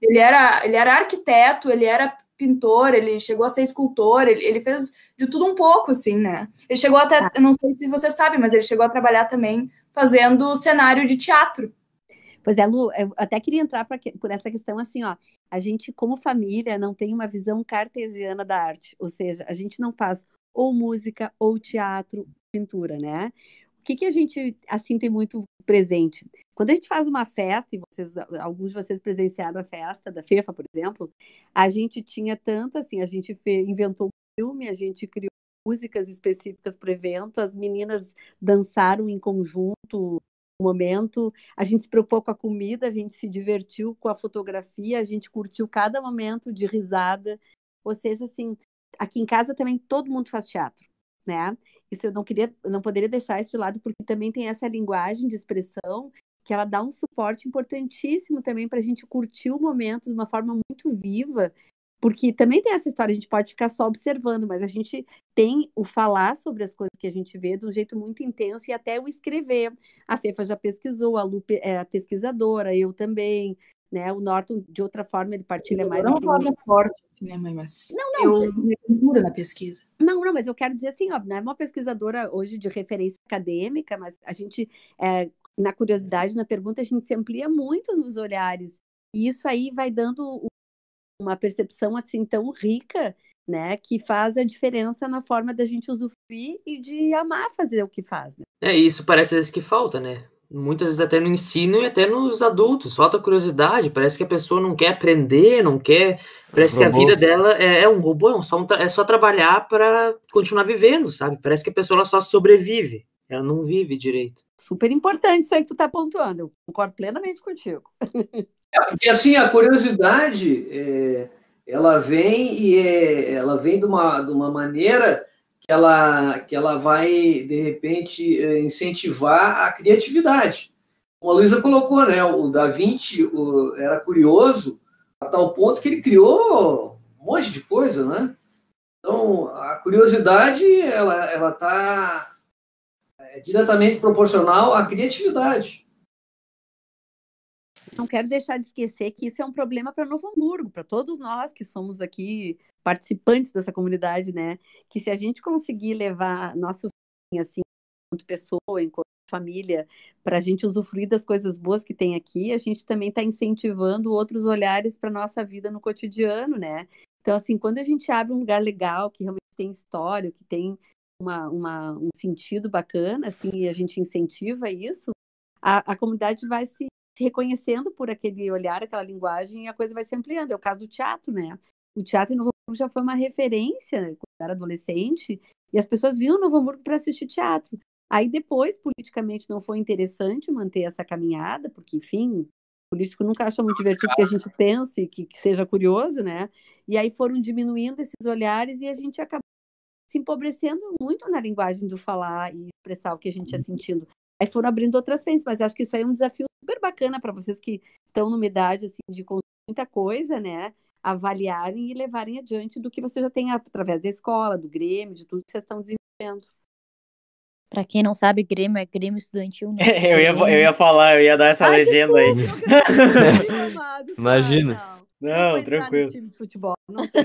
Ele era arquiteto, ele era pintor, ele chegou a ser escultor, ele fez de tudo um pouco, assim, né? Ele chegou até, eu não sei se você sabe, mas ele chegou a trabalhar também fazendo cenário de teatro. Pois é, Lu, eu até queria entrar por essa questão assim, ó. A gente, como família, não tem uma visão cartesiana da arte, ou seja, a gente não faz ou música, ou teatro, pintura, né? O que a gente, assim, tem muito presente? Quando a gente faz uma festa, e alguns de vocês presenciaram a festa da FEFA, por exemplo, a gente tinha tanto, assim, a gente inventou um filme, a gente criou músicas específicas para o evento, as meninas dançaram em conjunto um momento, a gente se preocupou com a comida, a gente se divertiu com a fotografia, a gente curtiu cada momento de risada, ou seja, assim, aqui em casa também todo mundo faz teatro, né? Isso eu não poderia deixar isso de lado, porque também tem essa linguagem de expressão que ela dá um suporte importantíssimo também para a gente curtir o momento de uma forma muito viva, porque também tem essa história, a gente pode ficar só observando, mas a gente tem o falar sobre as coisas que a gente vê de um jeito muito intenso e até o escrever. A Fefa já pesquisou, a Lu é pesquisadora, eu também, né? O Norton, de outra forma, ele partilha mais... Não fala forte, assim, né, mãe? Mas eu me penduro na pesquisa. Não, mas eu quero dizer assim, ó, não é uma pesquisadora hoje de referência acadêmica, mas a gente, na curiosidade, na pergunta, a gente se amplia muito nos olhares. E isso aí vai dando uma percepção assim tão rica, né, que faz a diferença na forma da gente usufruir e de amar fazer o que faz, né? Isso parece às vezes que falta, né? Muitas vezes até no ensino e até nos adultos, falta curiosidade, parece que a pessoa não quer aprender, não quer, parece que a vida dela é um robô, é só trabalhar para continuar vivendo, sabe? Parece que a pessoa ela só sobrevive, ela não vive direito. Super importante isso aí que tu tá pontuando, eu concordo plenamente contigo. Porque assim, a curiosidade, ela vem de uma maneira que ela vai, de repente, incentivar a criatividade. Como a Luísa colocou, né? O Da Vinci era curioso a tal ponto que ele criou um monte de coisa, né? Então, a curiosidade, ela está diretamente proporcional à criatividade. Não quero deixar de esquecer que isso é um problema para Novo Hamburgo, para todos nós que somos aqui participantes dessa comunidade, né? Que se a gente conseguir levar nosso filho, assim, enquanto pessoa, enquanto família, para a gente usufruir das coisas boas que tem aqui, a gente também está incentivando outros olhares para nossa vida no cotidiano, né? Então, assim, quando a gente abre um lugar legal, que realmente tem história, que tem um sentido bacana, assim, e a gente incentiva isso, a comunidade vai se reconhecendo por aquele olhar, aquela linguagem, e a coisa vai se ampliando. É o caso do teatro, né? O teatro em Novo Hamburgo já foi uma referência quando eu era adolescente, e as pessoas vinham Novo Hamburgo para assistir teatro. Aí depois, politicamente, não foi interessante manter essa caminhada, porque, enfim, o político nunca acha muito divertido que a gente pense, que seja curioso, né? E aí foram diminuindo esses olhares e a gente acabou se empobrecendo muito na linguagem do falar e expressar o que a gente ia sentindo. Aí foram abrindo outras frentes, mas acho que isso aí é um desafio super bacana para vocês que estão numa idade assim, de consumir muita coisa, né? Avaliarem e levarem adiante do que você já tem através da escola, do Grêmio, de tudo que vocês estão desenvolvendo. Pra quem não sabe, Grêmio é Grêmio Estudantil. Eu ia falar, eu ia dar essa legenda aí. Imagina. Não, tranquilo. Time de futebol, não tem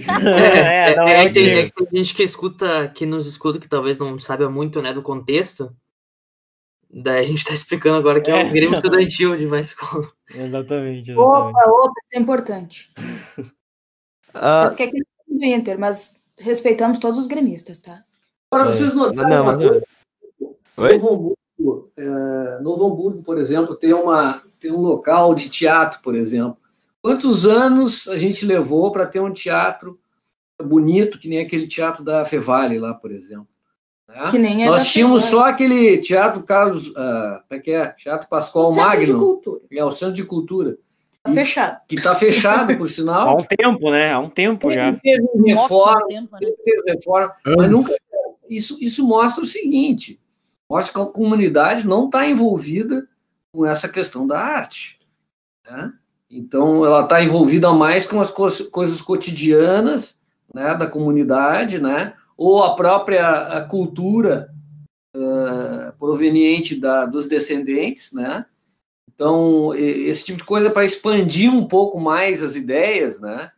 gente que nos escuta, que talvez não saiba muito, né, do contexto. Daí a gente tá explicando agora que é o Grêmio Estudantil de mais escola. Exatamente. Opa, isso é importante. Porque aqui é do Inter, mas respeitamos todos os gremistas, tá? Agora, vocês notaram uma coisa? Novo Hamburgo, por exemplo, tem um local de teatro, por exemplo. Quantos anos a gente levou para ter um teatro bonito, que nem aquele teatro da Fevale lá, por exemplo? Né? Que nem é Nós da tínhamos Fernanda. só aquele Teatro Carlos, como é que é? Teatro Pascoal O Centro de Magno. Cultura. É o Centro de Cultura. Tá fechado. Que está fechado, por Há sinal. um tempo, né? Há um tempo já. Teve reforma, tempo, né? teve reforma, mas nunca. Isso mostra o seguinte: mostra que a comunidade não está envolvida com essa questão da arte. Né? Então, ela está envolvida mais com as coisas cotidianas, né, da comunidade, né, ou a própria cultura proveniente dos descendentes, né? Então, esse tipo de coisa para expandir um pouco mais as ideias, né?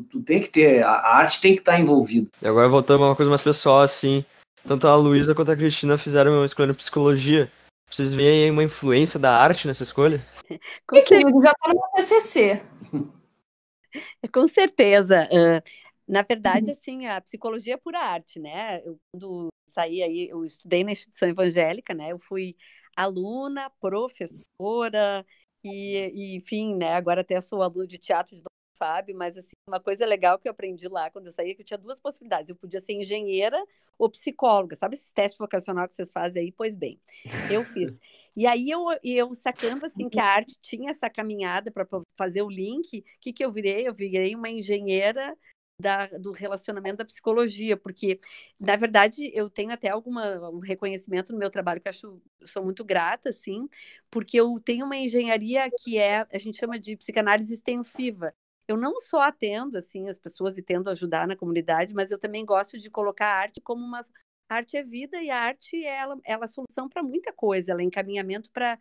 Tu tem que ter, a arte tem que estar envolvida. E agora voltando a uma coisa mais pessoal, assim, tanto a Luísa quanto a Cristina fizeram uma escolha em psicologia. Vocês veem aí uma influência da arte nessa escolha? E querido, já tá no meu TCC. Com certeza. Na verdade, assim, a psicologia é pura arte, né? Eu, quando saí aí, eu estudei na instituição evangélica, né? Eu fui aluna, professora enfim, né? Agora até sou aluna de teatro de Dom Fábio, mas assim, uma coisa legal que eu aprendi lá quando eu saí é que eu tinha duas possibilidades. Eu podia ser engenheira ou psicóloga. Sabe esse teste vocacional que vocês fazem aí? Pois bem, eu fiz. E aí eu sacando assim que a arte tinha essa caminhada para fazer o link, o que eu virei? Eu virei uma engenheira do relacionamento da psicologia, porque, na verdade, eu tenho até um reconhecimento no meu trabalho que eu sou muito grata, assim, porque eu tenho uma engenharia que a gente chama de psicanálise extensiva. Eu não só atendo, assim, as pessoas e tento ajudar na comunidade, mas eu também gosto de colocar a arte como uma... A arte é vida e a arte ela é solução para muita coisa, ela é encaminhamento para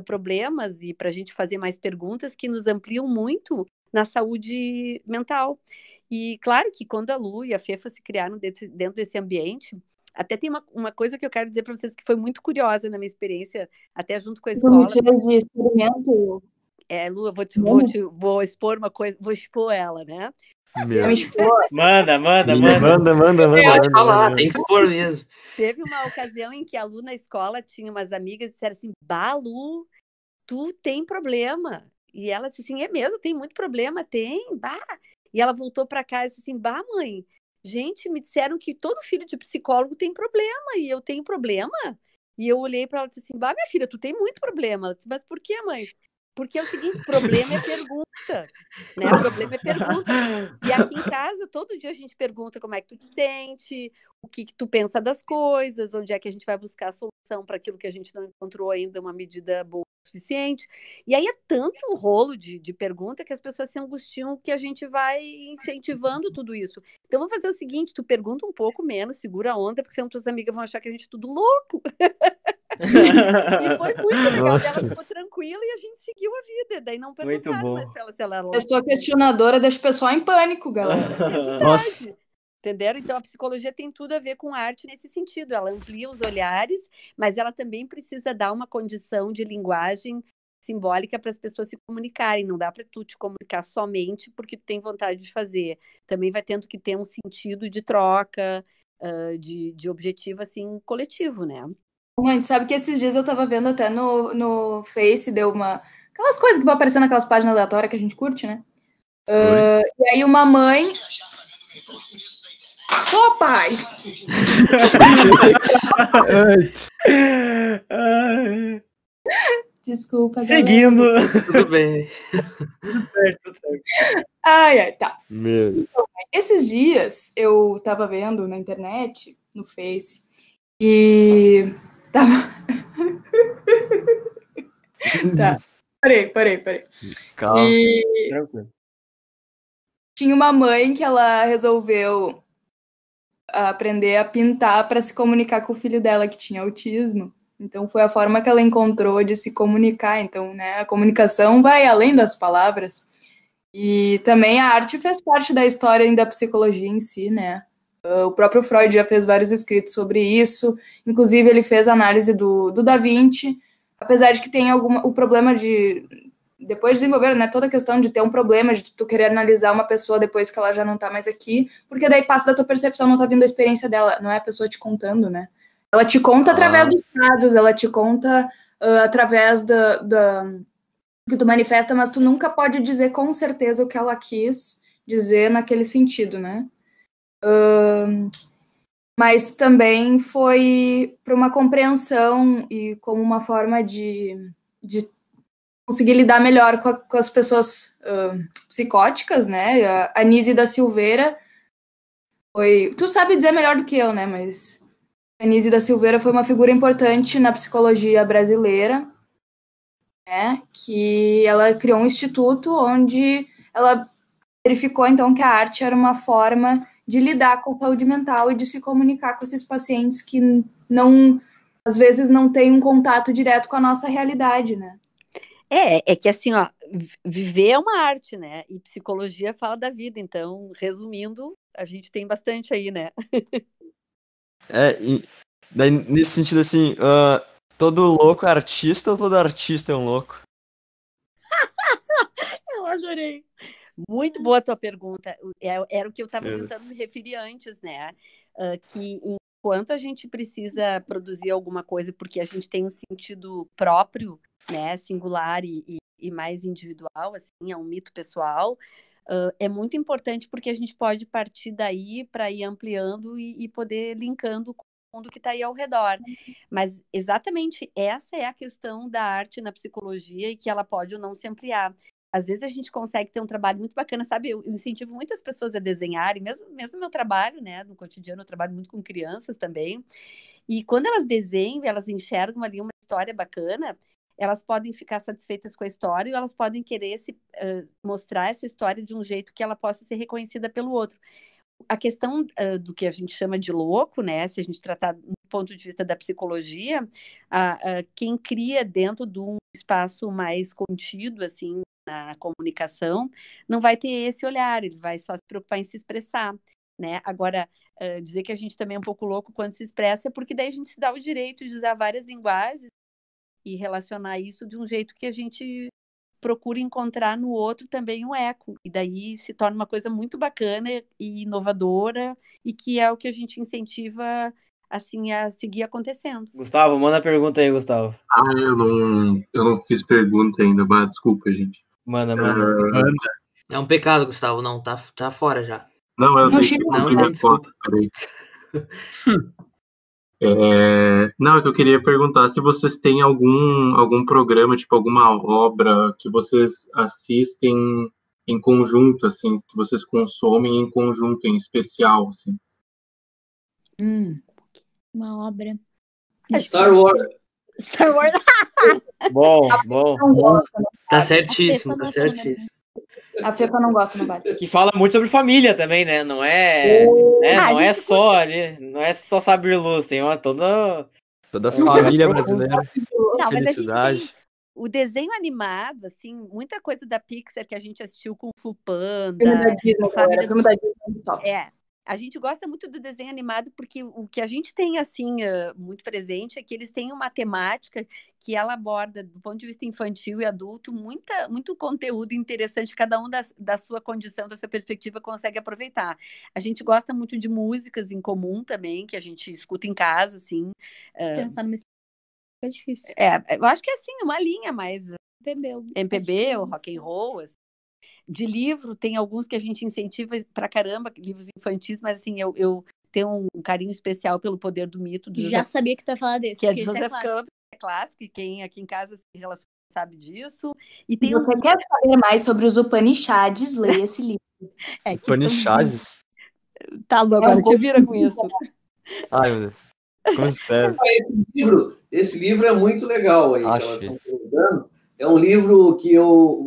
problemas e para a gente fazer mais perguntas que nos ampliam muito na saúde mental. E claro que quando a Lu e a Fefa se criaram dentro desse ambiente, até tem uma coisa que eu quero dizer para vocês que foi muito curiosa na minha experiência, até junto com a escola. De experimento. Lu, eu vou expor uma coisa, vou expor ela, né? Manda. Pode falar, tem que expor mesmo. Teve uma ocasião em que a Lu na escola tinha umas amigas e disseram assim: Bah, Lu, tu tem problema. E ela disse assim: é mesmo, tem muito problema, tem, bah. E ela voltou para casa e disse assim: bah, mãe, gente, me disseram que todo filho de psicólogo tem problema, e eu tenho problema? E eu olhei para ela e disse assim: bah, minha filha, tu tem muito problema. Ela disse: mas por que, mãe? Porque é o seguinte, problema é pergunta, né? Problema é pergunta. E aqui em casa, todo dia a gente pergunta como é que tu te sente, o que tu pensa das coisas, onde é que a gente vai buscar a solução para aquilo que a gente não encontrou ainda uma medida boa o suficiente. E aí é tanto rolo de pergunta que as pessoas se angustiam que a gente vai incentivando tudo isso. Então vamos fazer o seguinte, tu pergunta um pouco menos, segura a onda, porque senão tuas amigas vão achar que a gente é tudo louco. E foi muito legal. Ela ficou tranquila e a gente seguiu a vida. Daí não perguntaram mais pra ela se ela era louca. Pessoa questionadora deixa o pessoal em pânico, galera. É verdade. Entenderam? Então a psicologia tem tudo a ver com arte nesse sentido. Ela amplia os olhares, mas ela também precisa dar uma condição de linguagem simbólica para as pessoas se comunicarem. Não dá para tu te comunicar somente porque tu tem vontade de fazer. Também vai tendo que ter um sentido de troca, de objetivo assim coletivo, né? Mãe, sabe que esses dias eu tava vendo até no Face, deu aquelas coisas que vão aparecendo naquelas páginas aleatórias que a gente curte, né? E aí uma mãe... Ô, pai! Desculpa. Seguindo. Tudo bem. Tudo certo. Ai, tá. Meu. Então, esses dias eu tava vendo na internet, no Face, e tava... Tá. Parei. Calma. Tranquilo. Tinha uma mãe que ela resolveu aprender a pintar para se comunicar com o filho dela que tinha autismo. Então foi a forma que ela encontrou de se comunicar. Então, né, a comunicação vai além das palavras. E também a arte fez parte da história e da psicologia em si, né? O próprio Freud já fez vários escritos sobre isso. Inclusive, ele fez análise do Da Vinci. Apesar de que tem o problema de... Depois desenvolver, né, toda a questão de ter um problema, de tu querer analisar uma pessoa depois que ela já não tá mais aqui, porque daí passa da tua percepção, não tá vindo a experiência dela, não é a pessoa te contando, né? Ela te conta através dos dados, ela te conta através que tu manifesta, mas tu nunca pode dizer com certeza o que ela quis dizer naquele sentido, né? mas também foi para uma compreensão e como uma forma de conseguir lidar melhor com as pessoas psicóticas, né? A Anísia da Silveira foi... Tu sabe dizer melhor do que eu, né? Mas a Anísia da Silveira foi uma figura importante na psicologia brasileira, né? Que ela criou um instituto onde ela verificou, então, que a arte era uma forma de lidar com a saúde mental e de se comunicar com esses pacientes que às vezes não têm um contato direto com a nossa realidade, né? É que assim, ó, viver é uma arte, né? E psicologia fala da vida, então, resumindo, a gente tem bastante aí, né? E daí, nesse sentido, assim, todo louco é artista ou todo artista é um louco? Eu adorei. Muito boa a tua pergunta. Era o que eu estava tentando me referir antes, né? Que enquanto a gente precisa produzir alguma coisa porque a gente tem um sentido próprio, né, singular e mais individual, assim, é um mito pessoal, é muito importante porque a gente pode partir daí para ir ampliando e poder linkando com o mundo que está aí ao redor. Mas exatamente essa é a questão da arte na psicologia e que ela pode ou não se ampliar. Às vezes a gente consegue ter um trabalho muito bacana, sabe? Eu incentivo muitas pessoas a desenharem, mesmo meu trabalho, né? No cotidiano eu trabalho muito com crianças também. E quando elas desenham, elas enxergam ali uma história bacana, elas podem ficar satisfeitas com a história e elas podem querer mostrar essa história de um jeito que ela possa ser reconhecida pelo outro. A questão do que a gente chama de louco, né? Se a gente tratar do ponto de vista da psicologia, quem cria dentro de um espaço mais contido, assim, na comunicação, não vai ter esse olhar, ele vai só se preocupar em se expressar, né? Agora, dizer que a gente também é um pouco louco quando se expressa é porque daí a gente se dá o direito de usar várias linguagens e relacionar isso de um jeito que a gente procura encontrar no outro também um eco, e daí se torna uma coisa muito bacana e inovadora, e que é o que a gente incentiva, assim, a seguir acontecendo. Gustavo, manda a pergunta aí, Gustavo. Eu não fiz pergunta ainda, mas desculpa, gente. Manda. É um pecado, Gustavo, não, tá fora já. Não, eu sei que não, primeiro desculpa. peraí. Não, é que eu queria perguntar se vocês têm algum programa, tipo alguma obra que vocês assistem em conjunto, assim, que vocês consomem em conjunto, em especial, assim. Uma obra. Star Wars. Star Wars. Bom. Tá certíssimo. A Fefa não gosta, não vale. Que fala muito sobre família também, né? Não é só ali, não é só saber luz, tem toda a família brasileira. Não, mas a Felicidade. gente tem o desenho animado, assim, muita coisa da Pixar que a gente assistiu com o Panda. Filme da Disney top. A gente gosta muito do desenho animado porque o que a gente tem, assim, muito presente é que eles têm uma temática que ela aborda, do ponto de vista infantil e adulto, muito conteúdo interessante, cada um da sua condição, da sua perspectiva, consegue aproveitar. A gente gosta muito de músicas em comum também, que a gente escuta em casa, assim. Pensar numa é difícil. Eu acho que é, assim, uma linha mais MPB ou rock and roll, assim. De livro, tem alguns que a gente incentiva pra caramba, livros infantis, mas assim, eu tenho um carinho especial pelo Poder do Mito. Já sabia que tu ia falar desse. Que é de Joseph Campbell, é clássico, e quem aqui em casa se relaciona sabe disso. E tem Você quer saber mais sobre os Upanishads? Leia esse livro. Upanishads? Tá louco, agora te vira com isso. Ai, meu Deus. Como espero. Esse livro é muito legal aí, que elas estão perguntando. É um livro que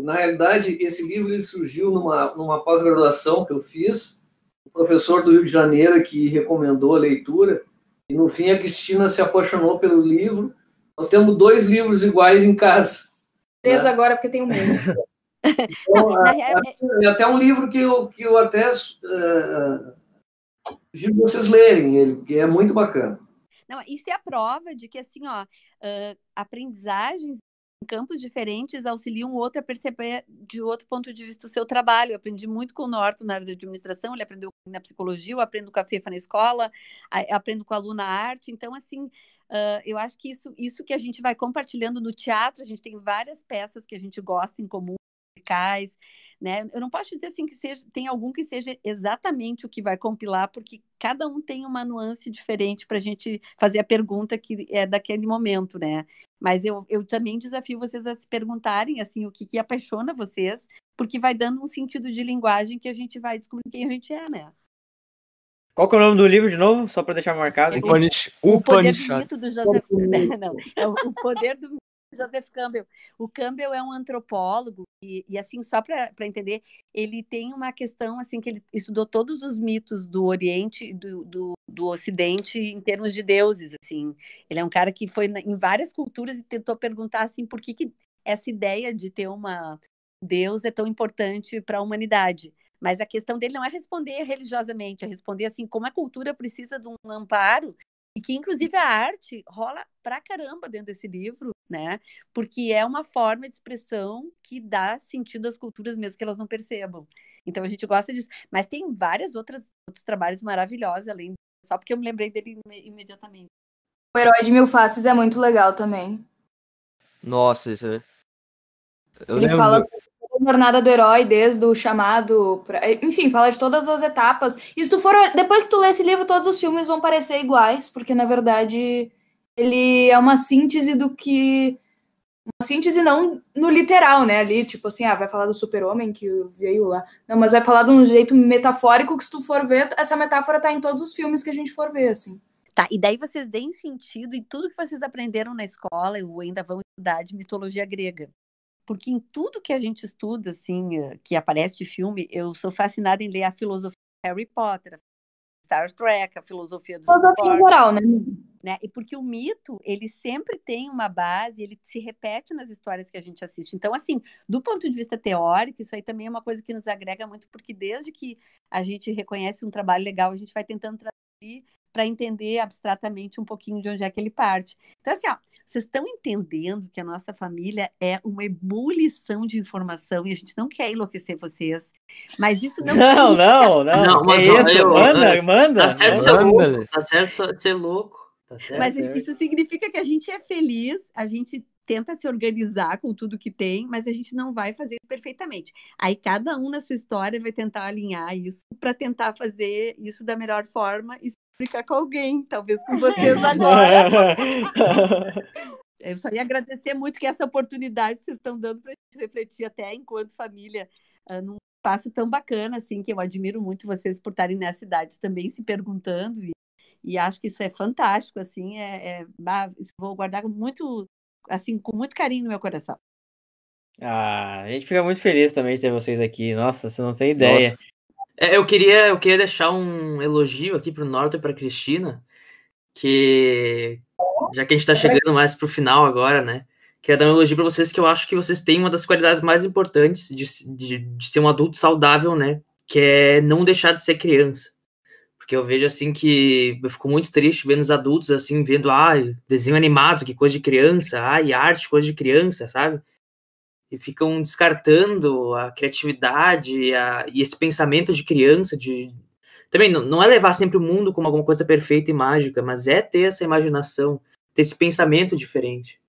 na realidade, esse livro ele surgiu numa pós-graduação que eu fiz, o professor do Rio de Janeiro que recomendou a leitura, e no fim a Cristina se apaixonou pelo livro. Nós temos 2 livros iguais em casa. 3 agora, porque tem um medo. Então, é até um livro que eu até sugiro vocês lerem ele, porque é muito bacana. Não, isso é a prova de que, assim, aprendizagens em campos diferentes auxiliam o outro a perceber de outro ponto de vista o seu trabalho. Eu aprendi muito com o Norton na área de administração, ele aprendeu na psicologia, eu aprendo com a Fefa na escola, aprendo com a Lu na arte. Então, assim, eu acho que isso que a gente vai compartilhando no teatro, a gente tem várias peças que a gente gosta em comum, musicais, né? Eu não posso dizer assim que tem algum que seja exatamente o que vai compilar, porque cada um tem uma nuance diferente para a gente fazer a pergunta que é daquele momento, né? Mas eu também desafio vocês a se perguntarem assim, o que apaixona vocês, porque vai dando um sentido de linguagem que a gente vai descobrir quem a gente é, né? Qual que é o nome do livro de novo? Só para deixar marcado aqui. O Poder do Mito do Joseph... Não, é o Poder do Mito do Joseph Campbell. O Campbell é um antropólogo e assim, só para entender, ele tem uma questão assim que ele estudou todos os mitos do Oriente e do Ocidente em termos de deuses, assim. Ele é um cara que foi em várias culturas e tentou perguntar assim, por que essa ideia de ter uma Deus é tão importante para a humanidade. Mas a questão dele não é responder religiosamente, é responder assim, como a cultura precisa de um amparo, e que inclusive a arte rola pra caramba dentro desse livro, né? Porque é uma forma de expressão que dá sentido às culturas mesmo que elas não percebam. Então a gente gosta disso. Mas tem outros trabalhos maravilhosos, além só porque eu me lembrei dele imediatamente. O Herói de Mil Faces é muito legal também. Nossa, isso é... Ele fala sobre a jornada do herói, desde o chamado... Enfim, fala de todas as etapas. E se tu for... Depois que tu ler esse livro, todos os filmes vão parecer iguais, porque, na verdade, ele é uma síntese do que... Uma síntese não no literal, né? Ali, tipo assim, vai falar do super-homem que veio lá. Não, mas vai falar de um jeito metafórico que, se tu for ver, essa metáfora tá em todos os filmes que a gente for ver, assim. Tá, e daí vocês deem sentido em tudo que vocês aprenderam na escola ou ainda vão estudar de mitologia grega. Porque em tudo que a gente estuda, assim, que aparece de filme, eu sou fascinada em ler a filosofia de Harry Potter, Star Trek, a filosofia do filosofia geral, né? E porque o mito, ele sempre tem uma base, ele se repete nas histórias que a gente assiste. Então, assim, do ponto de vista teórico, isso aí também é uma coisa que nos agrega muito, porque desde que a gente reconhece um trabalho legal, a gente vai tentando traduzir para entender abstratamente um pouquinho de onde é que ele parte. Então, assim, vocês estão entendendo que a nossa família é uma ebulição de informação e a gente não quer enlouquecer vocês, mas isso não... Não, mas é isso, manda. Tá certo ser louco, tá certo ser louco. Tá certo, mas isso significa que a gente é feliz, a gente tenta se organizar com tudo que tem, mas a gente não vai fazer isso perfeitamente. Aí cada um na sua história vai tentar alinhar isso para tentar fazer isso da melhor forma e explicar com alguém, talvez com vocês agora. Eu só ia agradecer muito que essa oportunidade que vocês estão dando para a gente refletir até enquanto família num espaço tão bacana, assim, que eu admiro muito vocês por estarem nessa idade também se perguntando e acho que isso é fantástico, assim, isso vou guardar muito, assim, com muito carinho no meu coração. A gente fica muito feliz também de ter vocês aqui. Nossa, você não tem ideia. Eu queria deixar um elogio aqui pro Norton e pra Cristina, que já que a gente tá chegando mais pro final agora, né? Queria dar um elogio pra vocês, que eu acho que vocês têm uma das qualidades mais importantes de ser um adulto saudável, né? Que é não deixar de ser criança. Porque eu vejo, assim, que eu fico muito triste vendo os adultos, assim, vendo, desenho animado, que coisa de criança, e arte, coisa de criança, sabe? E ficam descartando a criatividade e esse pensamento de criança, também não é levar sempre o mundo como alguma coisa perfeita e mágica, mas é ter essa imaginação, ter esse pensamento diferente.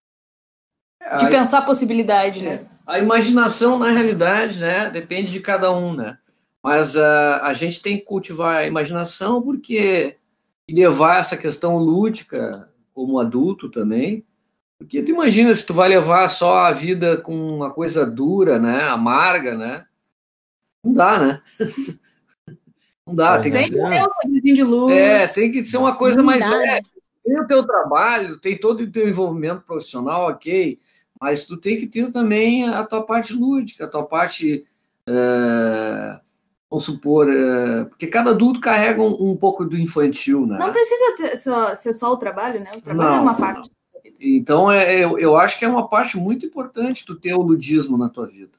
De pensar a possibilidade, né? A imaginação, na realidade, né, depende de cada um, né? Mas a gente tem que cultivar a imaginação e levar essa questão lúdica como adulto também. Porque tu imagina se tu vai levar só a vida com uma coisa dura, né, amarga, né? Não dá, né? Não dá. Tem que ter um de luz. Tem que ser uma coisa mais leve. Tem o teu trabalho, tem todo o teu envolvimento profissional, ok, mas tu tem que ter também a tua parte lúdica, a tua parte, vamos supor, porque cada adulto carrega um pouco do infantil, né? Não precisa ser só o trabalho, né? O trabalho é uma parte. Então, eu acho que é uma parte muito importante tu ter o ludismo na tua vida.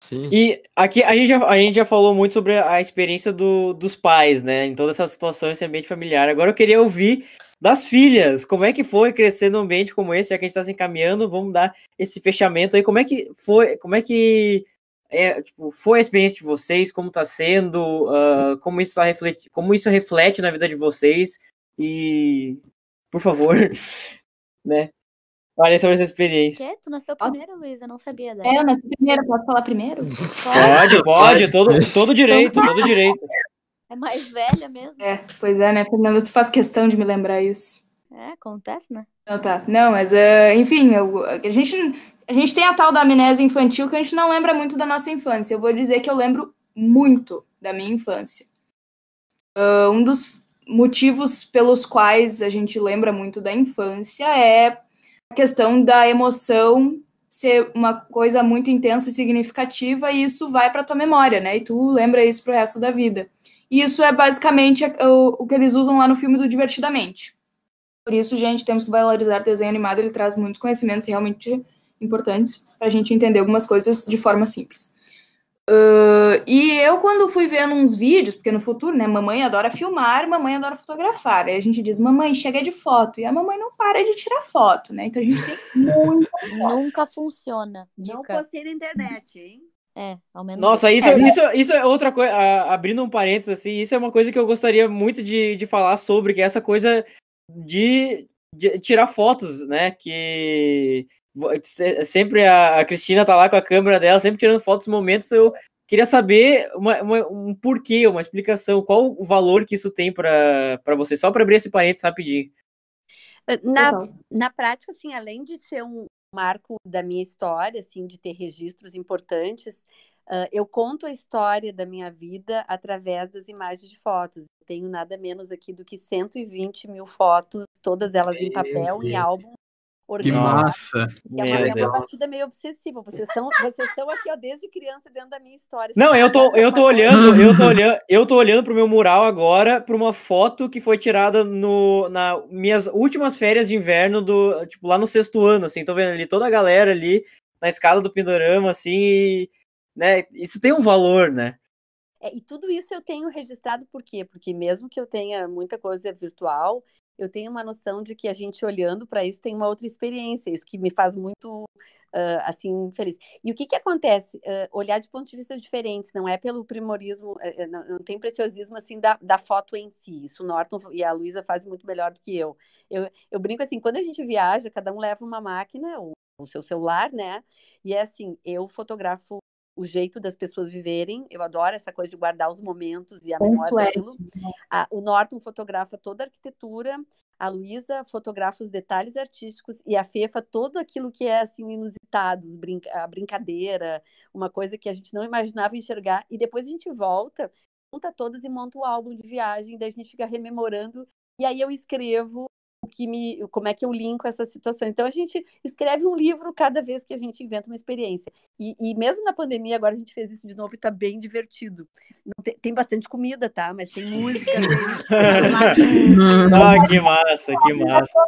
Sim. E aqui a gente já falou muito sobre a experiência dos pais, né? Em toda essa situação, esse ambiente familiar. Agora eu queria ouvir das filhas. Como é que foi crescer num ambiente como esse? Já que a gente está se encaminhando, vamos dar esse fechamento aí. Como é que foi? Como é que foi a experiência de vocês? Como está sendo? Como isso reflete na vida de vocês? E, por favor, né? Olha sobre essa experiência. Quê? Tu nasceu primeiro, Luísa? Não sabia dessa. Eu nasci primeiro, posso falar primeiro? Pode, todo direito, todo direito. É mais velha mesmo? Pois é, né, Fernanda? Tu faz questão de me lembrar isso. Acontece, né? Não, tá. Não, mas, enfim, a gente tem a tal da amnésia infantil que a gente não lembra muito da nossa infância. Eu vou dizer que eu lembro muito da minha infância. Um dos motivos pelos quais a gente lembra muito da infância é a questão da emoção ser uma coisa muito intensa e significativa, e isso vai para tua memória, né? E tu lembra isso pro resto da vida. E isso é basicamente o que eles usam lá no filme do Divertidamente. Por isso, gente, temos que valorizar o desenho animado, ele traz muitos conhecimentos realmente importantes pra gente entender algumas coisas de forma simples. E eu, quando fui vendo uns vídeos, porque no futuro, né, mamãe adora filmar, mamãe adora fotografar. Aí a gente diz, mamãe, chega de foto. E a mamãe não para de tirar foto, né? Então a gente tem muita foto. Nunca funciona. Não Dica. postei na internet, hein? Ao menos. Nossa, isso é outra coisa, abrindo um parênteses, assim, isso é uma coisa que eu gostaria muito de falar sobre, que é essa coisa de tirar fotos, né, que sempre a Cristina tá lá com a câmera dela, sempre tirando fotos, momentos, eu queria saber um porquê, uma explicação, qual o valor que isso tem pra você, só pra abrir esse parênteses rapidinho. Na prática, assim, além de ser um marco da minha história, assim, de ter registros importantes, eu conto a história da minha vida através das imagens de fotos. Eu tenho nada menos aqui do que 120 mil fotos, todas elas em papel, em álbum. Que massa! É uma batida meio obsessiva. Vocês estão aqui, ó, desde criança dentro da minha história. Não, eu tô olhando pro meu mural agora, pra uma foto que foi tirada nas minhas últimas férias de inverno, tipo, lá no 6º ano, assim, tô vendo ali toda a galera ali na escada do Pindorama, assim, e, né, isso tem um valor, né? E tudo isso eu tenho registrado por quê? Porque mesmo que eu tenha muita coisa virtual, eu tenho uma noção de que a gente olhando para isso tem uma outra experiência, isso que me faz muito, assim, feliz. E o que acontece? Olhar de pontos de vista diferentes, não é pelo primorismo, não tem preciosismo, assim, da foto em si. Isso o Norton e a Luísa fazem muito melhor do que eu. Eu brinco assim, quando a gente viaja, cada um leva uma máquina, o seu celular, né? E é assim, eu fotografo o jeito das pessoas viverem, eu adoro essa coisa de guardar os momentos e a memória daquilo. O Norton fotografa toda a arquitetura, a Luísa fotografa os detalhes artísticos e a Fefa todo aquilo que é assim inusitado, a brincadeira, uma coisa que a gente não imaginava enxergar, e depois a gente volta, junta todas e monta o álbum de viagem, daí a gente fica rememorando, e aí eu escrevo como é que eu linko essa situação. Então a gente escreve um livro cada vez que a gente inventa uma experiência. E mesmo na pandemia, agora a gente fez isso de novo e tá bem divertido. Tem bastante comida, tá? Mas tem música, Que massa, que massa.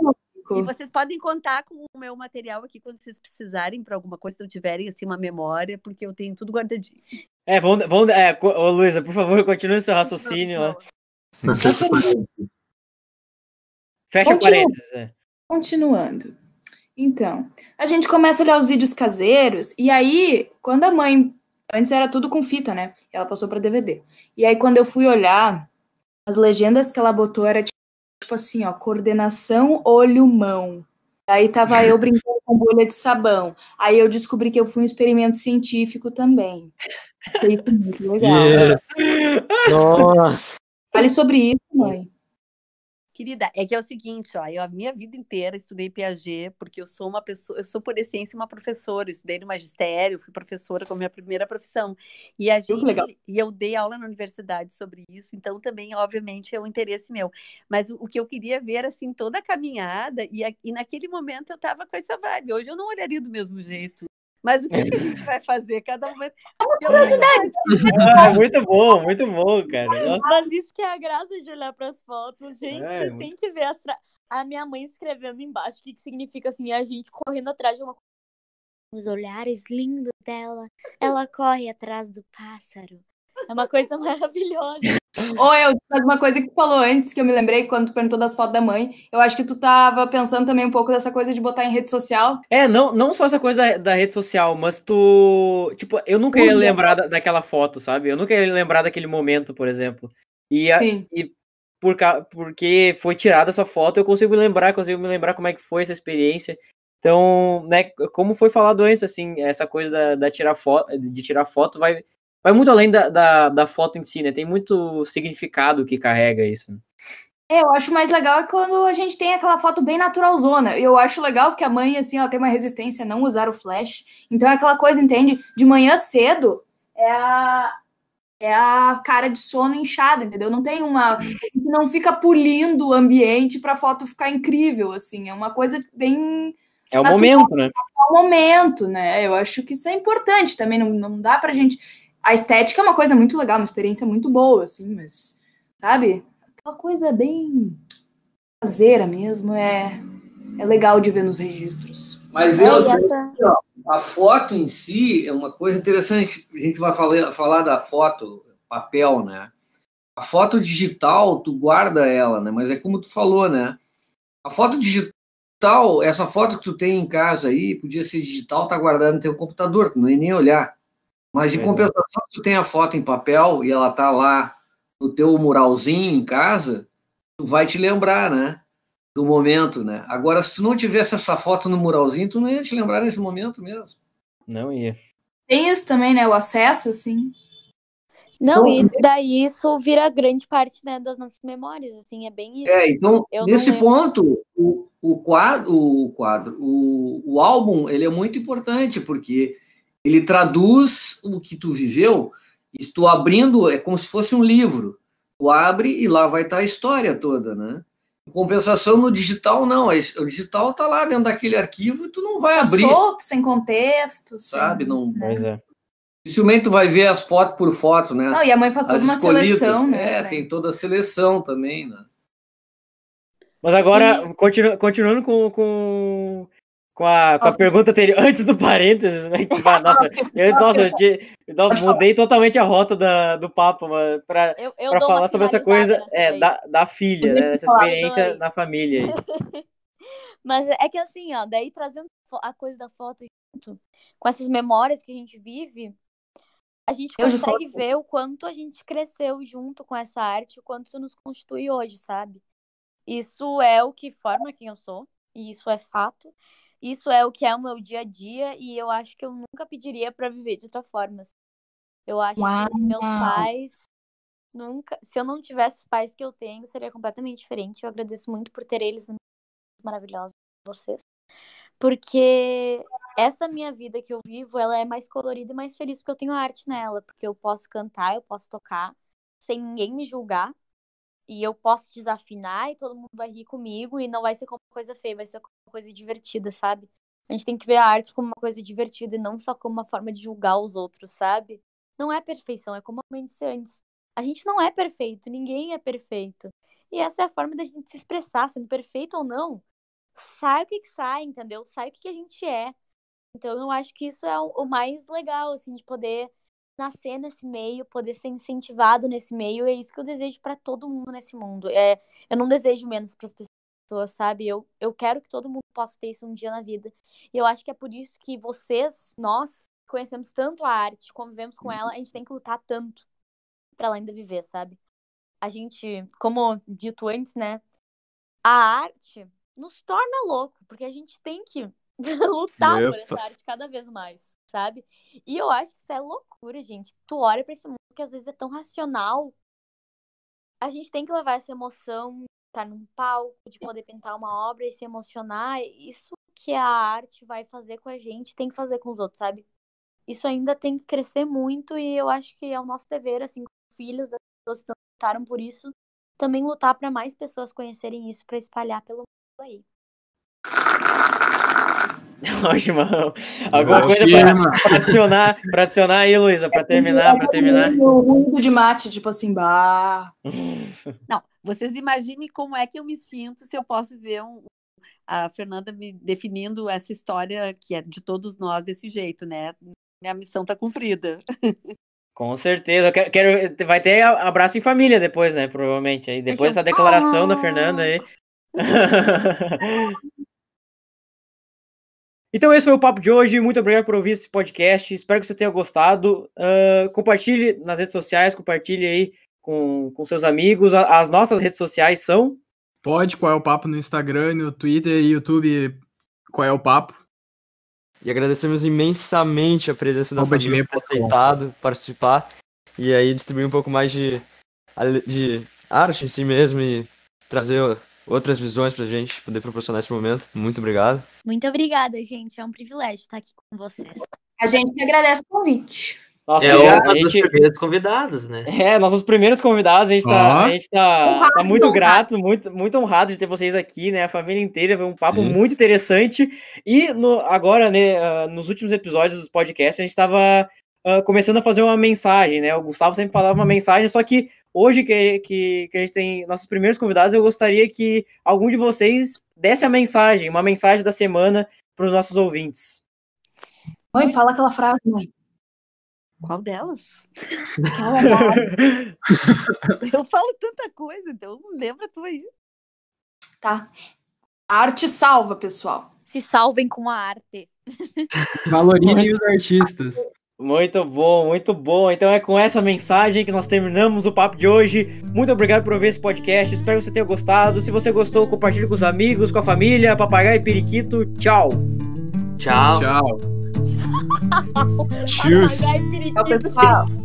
E vocês podem contar com o meu material aqui quando vocês precisarem para alguma coisa, se não tiverem assim uma memória, porque eu tenho tudo guardadinho. Ô, Luísa, por favor, continue seu raciocínio. Fecha parênteses. Continuando. Então, a gente começa a olhar os vídeos caseiros, e aí, quando a mãe... Antes era tudo com fita, né? Ela passou para DVD. E aí, quando eu fui olhar, as legendas que ela botou era tipo assim, ó, coordenação olho-mão. Aí tava eu brincando com bolha de sabão. Aí eu descobri que eu fui um experimento científico também. Foi muito legal. Nossa! Fale sobre isso, mãe. Querida, é que é o seguinte, ó, eu a minha vida inteira estudei Piaget, porque eu sou uma pessoa, eu sou por essência uma professora, eu estudei no magistério, fui professora como minha primeira profissão, e eu dei aula na universidade sobre isso, então também, obviamente, é um interesse meu, mas o que eu queria ver, assim, toda a caminhada, e naquele momento eu tava com essa vibe, hoje eu não olharia do mesmo jeito. Mas o que a gente vai fazer? Cada momento. Muito bom, cara. Mas isso que é a graça de olhar para as fotos, gente. Vocês têm que ver a minha mãe escrevendo embaixo o que significa assim, a gente correndo atrás de uma coisa. Os olhares lindos dela. Ela corre atrás do pássaro. É uma coisa maravilhosa. Uma coisa que tu falou antes, que eu me lembrei quando tu perguntou das fotos da mãe, eu acho que tu tava pensando também um pouco dessa coisa de botar em rede social. Não só essa coisa da rede social, mas tipo, eu nunca ia lembrar daquela foto, sabe? Eu nunca ia lembrar daquele momento, por exemplo. E porque foi tirada essa foto, eu consigo me lembrar como é que foi essa experiência. Então, né, como foi falado antes, assim, essa coisa de tirar foto vai muito além da foto em si, né? Tem muito significado que carrega isso. Eu acho mais legal é quando a gente tem aquela foto bem naturalzona. Eu acho legal que a mãe, assim, ela tem uma resistência a não usar o flash. Então é aquela coisa, entende? De manhã cedo é a cara de sono inchada, entendeu? Não tem uma... Não fica polindo o ambiente pra foto ficar incrível, assim. É uma coisa bem... É o momento, né? É o momento, né? Eu acho que isso é importante também. Não dá pra gente... A estética é uma coisa muito legal, uma experiência muito boa, assim, mas... Sabe? Aquela coisa bem caseira mesmo, é legal de ver nos registros. Mas a foto em si é uma coisa interessante. A gente vai falar da foto, papel, né? A foto digital, tu guarda ela, né? Mas é como tu falou, né? A foto digital, essa foto que tu tem em casa aí, podia ser digital, tá guardada no teu computador, tu não ia nem olhar. Mas em compensação, tu tem a foto em papel e ela tá lá no teu muralzinho em casa, tu vai te lembrar, né? Do momento, né? Agora, se tu não tivesse essa foto no muralzinho, tu não ia te lembrar desse momento mesmo. Não ia. Tem isso também, né? O acesso, assim. Não, e daí isso vira grande parte, né, das nossas memórias, assim, é bem isso. Então, Eu nesse não lembro. ponto, o álbum, ele é muito importante, porque ele traduz o que tu viveu, e tu abrindo, é como se fosse um livro. Tu abre e lá vai estar a história toda, né? Em compensação, no digital, não. O digital tá lá dentro daquele arquivo e tu não vai abrir. Solto, sem contexto. Sabe? Não, Pois é. dificilmente tu vai ver as fotos por foto, né? Não, e a mãe faz toda As uma escolhidas. seleção, né? Tem toda a seleção também, né? Mas agora, continuando com a pergunta anterior, antes do parênteses, né? Eu mudei totalmente a rota do papo, mano, pra falar sobre essa coisa da filha, né? Essa experiência na família aí. Mas é que assim, ó, daí trazendo a coisa da foto junto, com essas memórias que a gente vive, a gente consegue ver o quanto a gente cresceu junto com essa arte, o quanto isso nos constitui hoje, sabe? Isso é o que forma quem eu sou, e isso é fato. Isso é o que é o meu dia a dia, e eu acho que eu nunca pediria pra viver de outra forma. Assim. Eu acho que meus pais nunca... Se eu não tivesse os pais que eu tenho, seria completamente diferente. Eu agradeço muito por ter eles maravilhosos, vocês. Porque essa minha vida que eu vivo, ela é mais colorida e mais feliz porque eu tenho arte nela. Porque eu posso cantar, eu posso tocar, sem ninguém me julgar. E eu posso desafinar e todo mundo vai rir comigo e não vai ser como uma coisa feia, vai ser como uma coisa divertida, sabe? A gente tem que ver a arte como uma coisa divertida e não só como uma forma de julgar os outros, sabe? Não é perfeição, é como a mãe disse antes. A gente não é perfeito, ninguém é perfeito. E essa é a forma da gente se expressar, sendo perfeito ou não. Sai o que sai, entendeu? Sai o que a gente é. Então eu acho que isso é o mais legal, assim, de poder nascer nesse meio, poder ser incentivado nesse meio, é isso que eu desejo para todo mundo nesse mundo. Eu não desejo menos para as pessoas, sabe? Eu quero que todo mundo possa ter isso um dia na vida. E eu acho que é por isso que nós, conhecemos tanto a arte, convivemos com ela, a gente tem que lutar tanto para ela ainda viver, sabe? A gente, como dito antes, né? A arte nos torna louco, porque a gente tem que lutar por essa arte cada vez mais, sabe? E eu acho que isso é loucura, gente. Tu olha pra esse mundo que às vezes é tão racional. A gente tem que levar essa emoção, estar num palco, de poder pintar uma obra e se emocionar. Isso que a arte vai fazer com a gente, tem que fazer com os outros, sabe? Isso ainda tem que crescer muito e eu acho que é o nosso dever, assim, como filhos das pessoas que lutaram por isso, também lutar para mais pessoas conhecerem isso, para espalhar pelo mundo aí. Ótimo. Alguma coisa pra adicionar aí, Luísa, pra terminar. O ruído de mate, tipo assim, bah. Não, vocês imaginem como é que eu me sinto se eu posso ver a Fernanda me definindo essa história que é de todos nós desse jeito, né? Minha missão tá cumprida. Com certeza. Vai ter abraço em família depois, né? Provavelmente. Aí depois dessa declaração da Fernanda aí. Então esse foi o papo de hoje, muito obrigado por ouvir esse podcast, espero que você tenha gostado, compartilhe nas redes sociais, compartilhe aí com seus amigos, as nossas redes sociais são... Qual é o papo no Instagram, no Twitter e YouTube, qual é o papo. E agradecemos imensamente a presença da família por ter aceitado participar e aí distribuir um pouco mais de arte em si mesmo e trazer outras visões pra gente poder proporcionar esse momento. Muito obrigado. Muito obrigada, gente. É um privilégio estar aqui com vocês. A gente que agradece o convite. Nossa, um dos primeiros convidados, né? Nossos primeiros convidados, a gente tá muito grato, muito honrado de ter vocês aqui, né? A família inteira, foi um papo muito interessante. E agora, né, nos últimos episódios dos podcasts, a gente estava começando a fazer uma mensagem, né? O Gustavo sempre falava uma mensagem, só que hoje que a gente tem nossos primeiros convidados, eu gostaria que algum de vocês desse uma mensagem da semana para os nossos ouvintes. Mãe, fala aquela frase, mãe. Qual delas? Eu falo tanta coisa, então lembra tu aí. Tá. A arte salva, pessoal. Se salvem com a arte. Valorizem os artistas. Muito bom, muito bom. Então é com essa mensagem que nós terminamos o papo de hoje. Muito obrigado por ouvir esse podcast. Espero que você tenha gostado. Se você gostou, compartilhe com os amigos, com a família, papagaio e periquito. Tchau. Tchau. Tchau. Tchau, pessoal.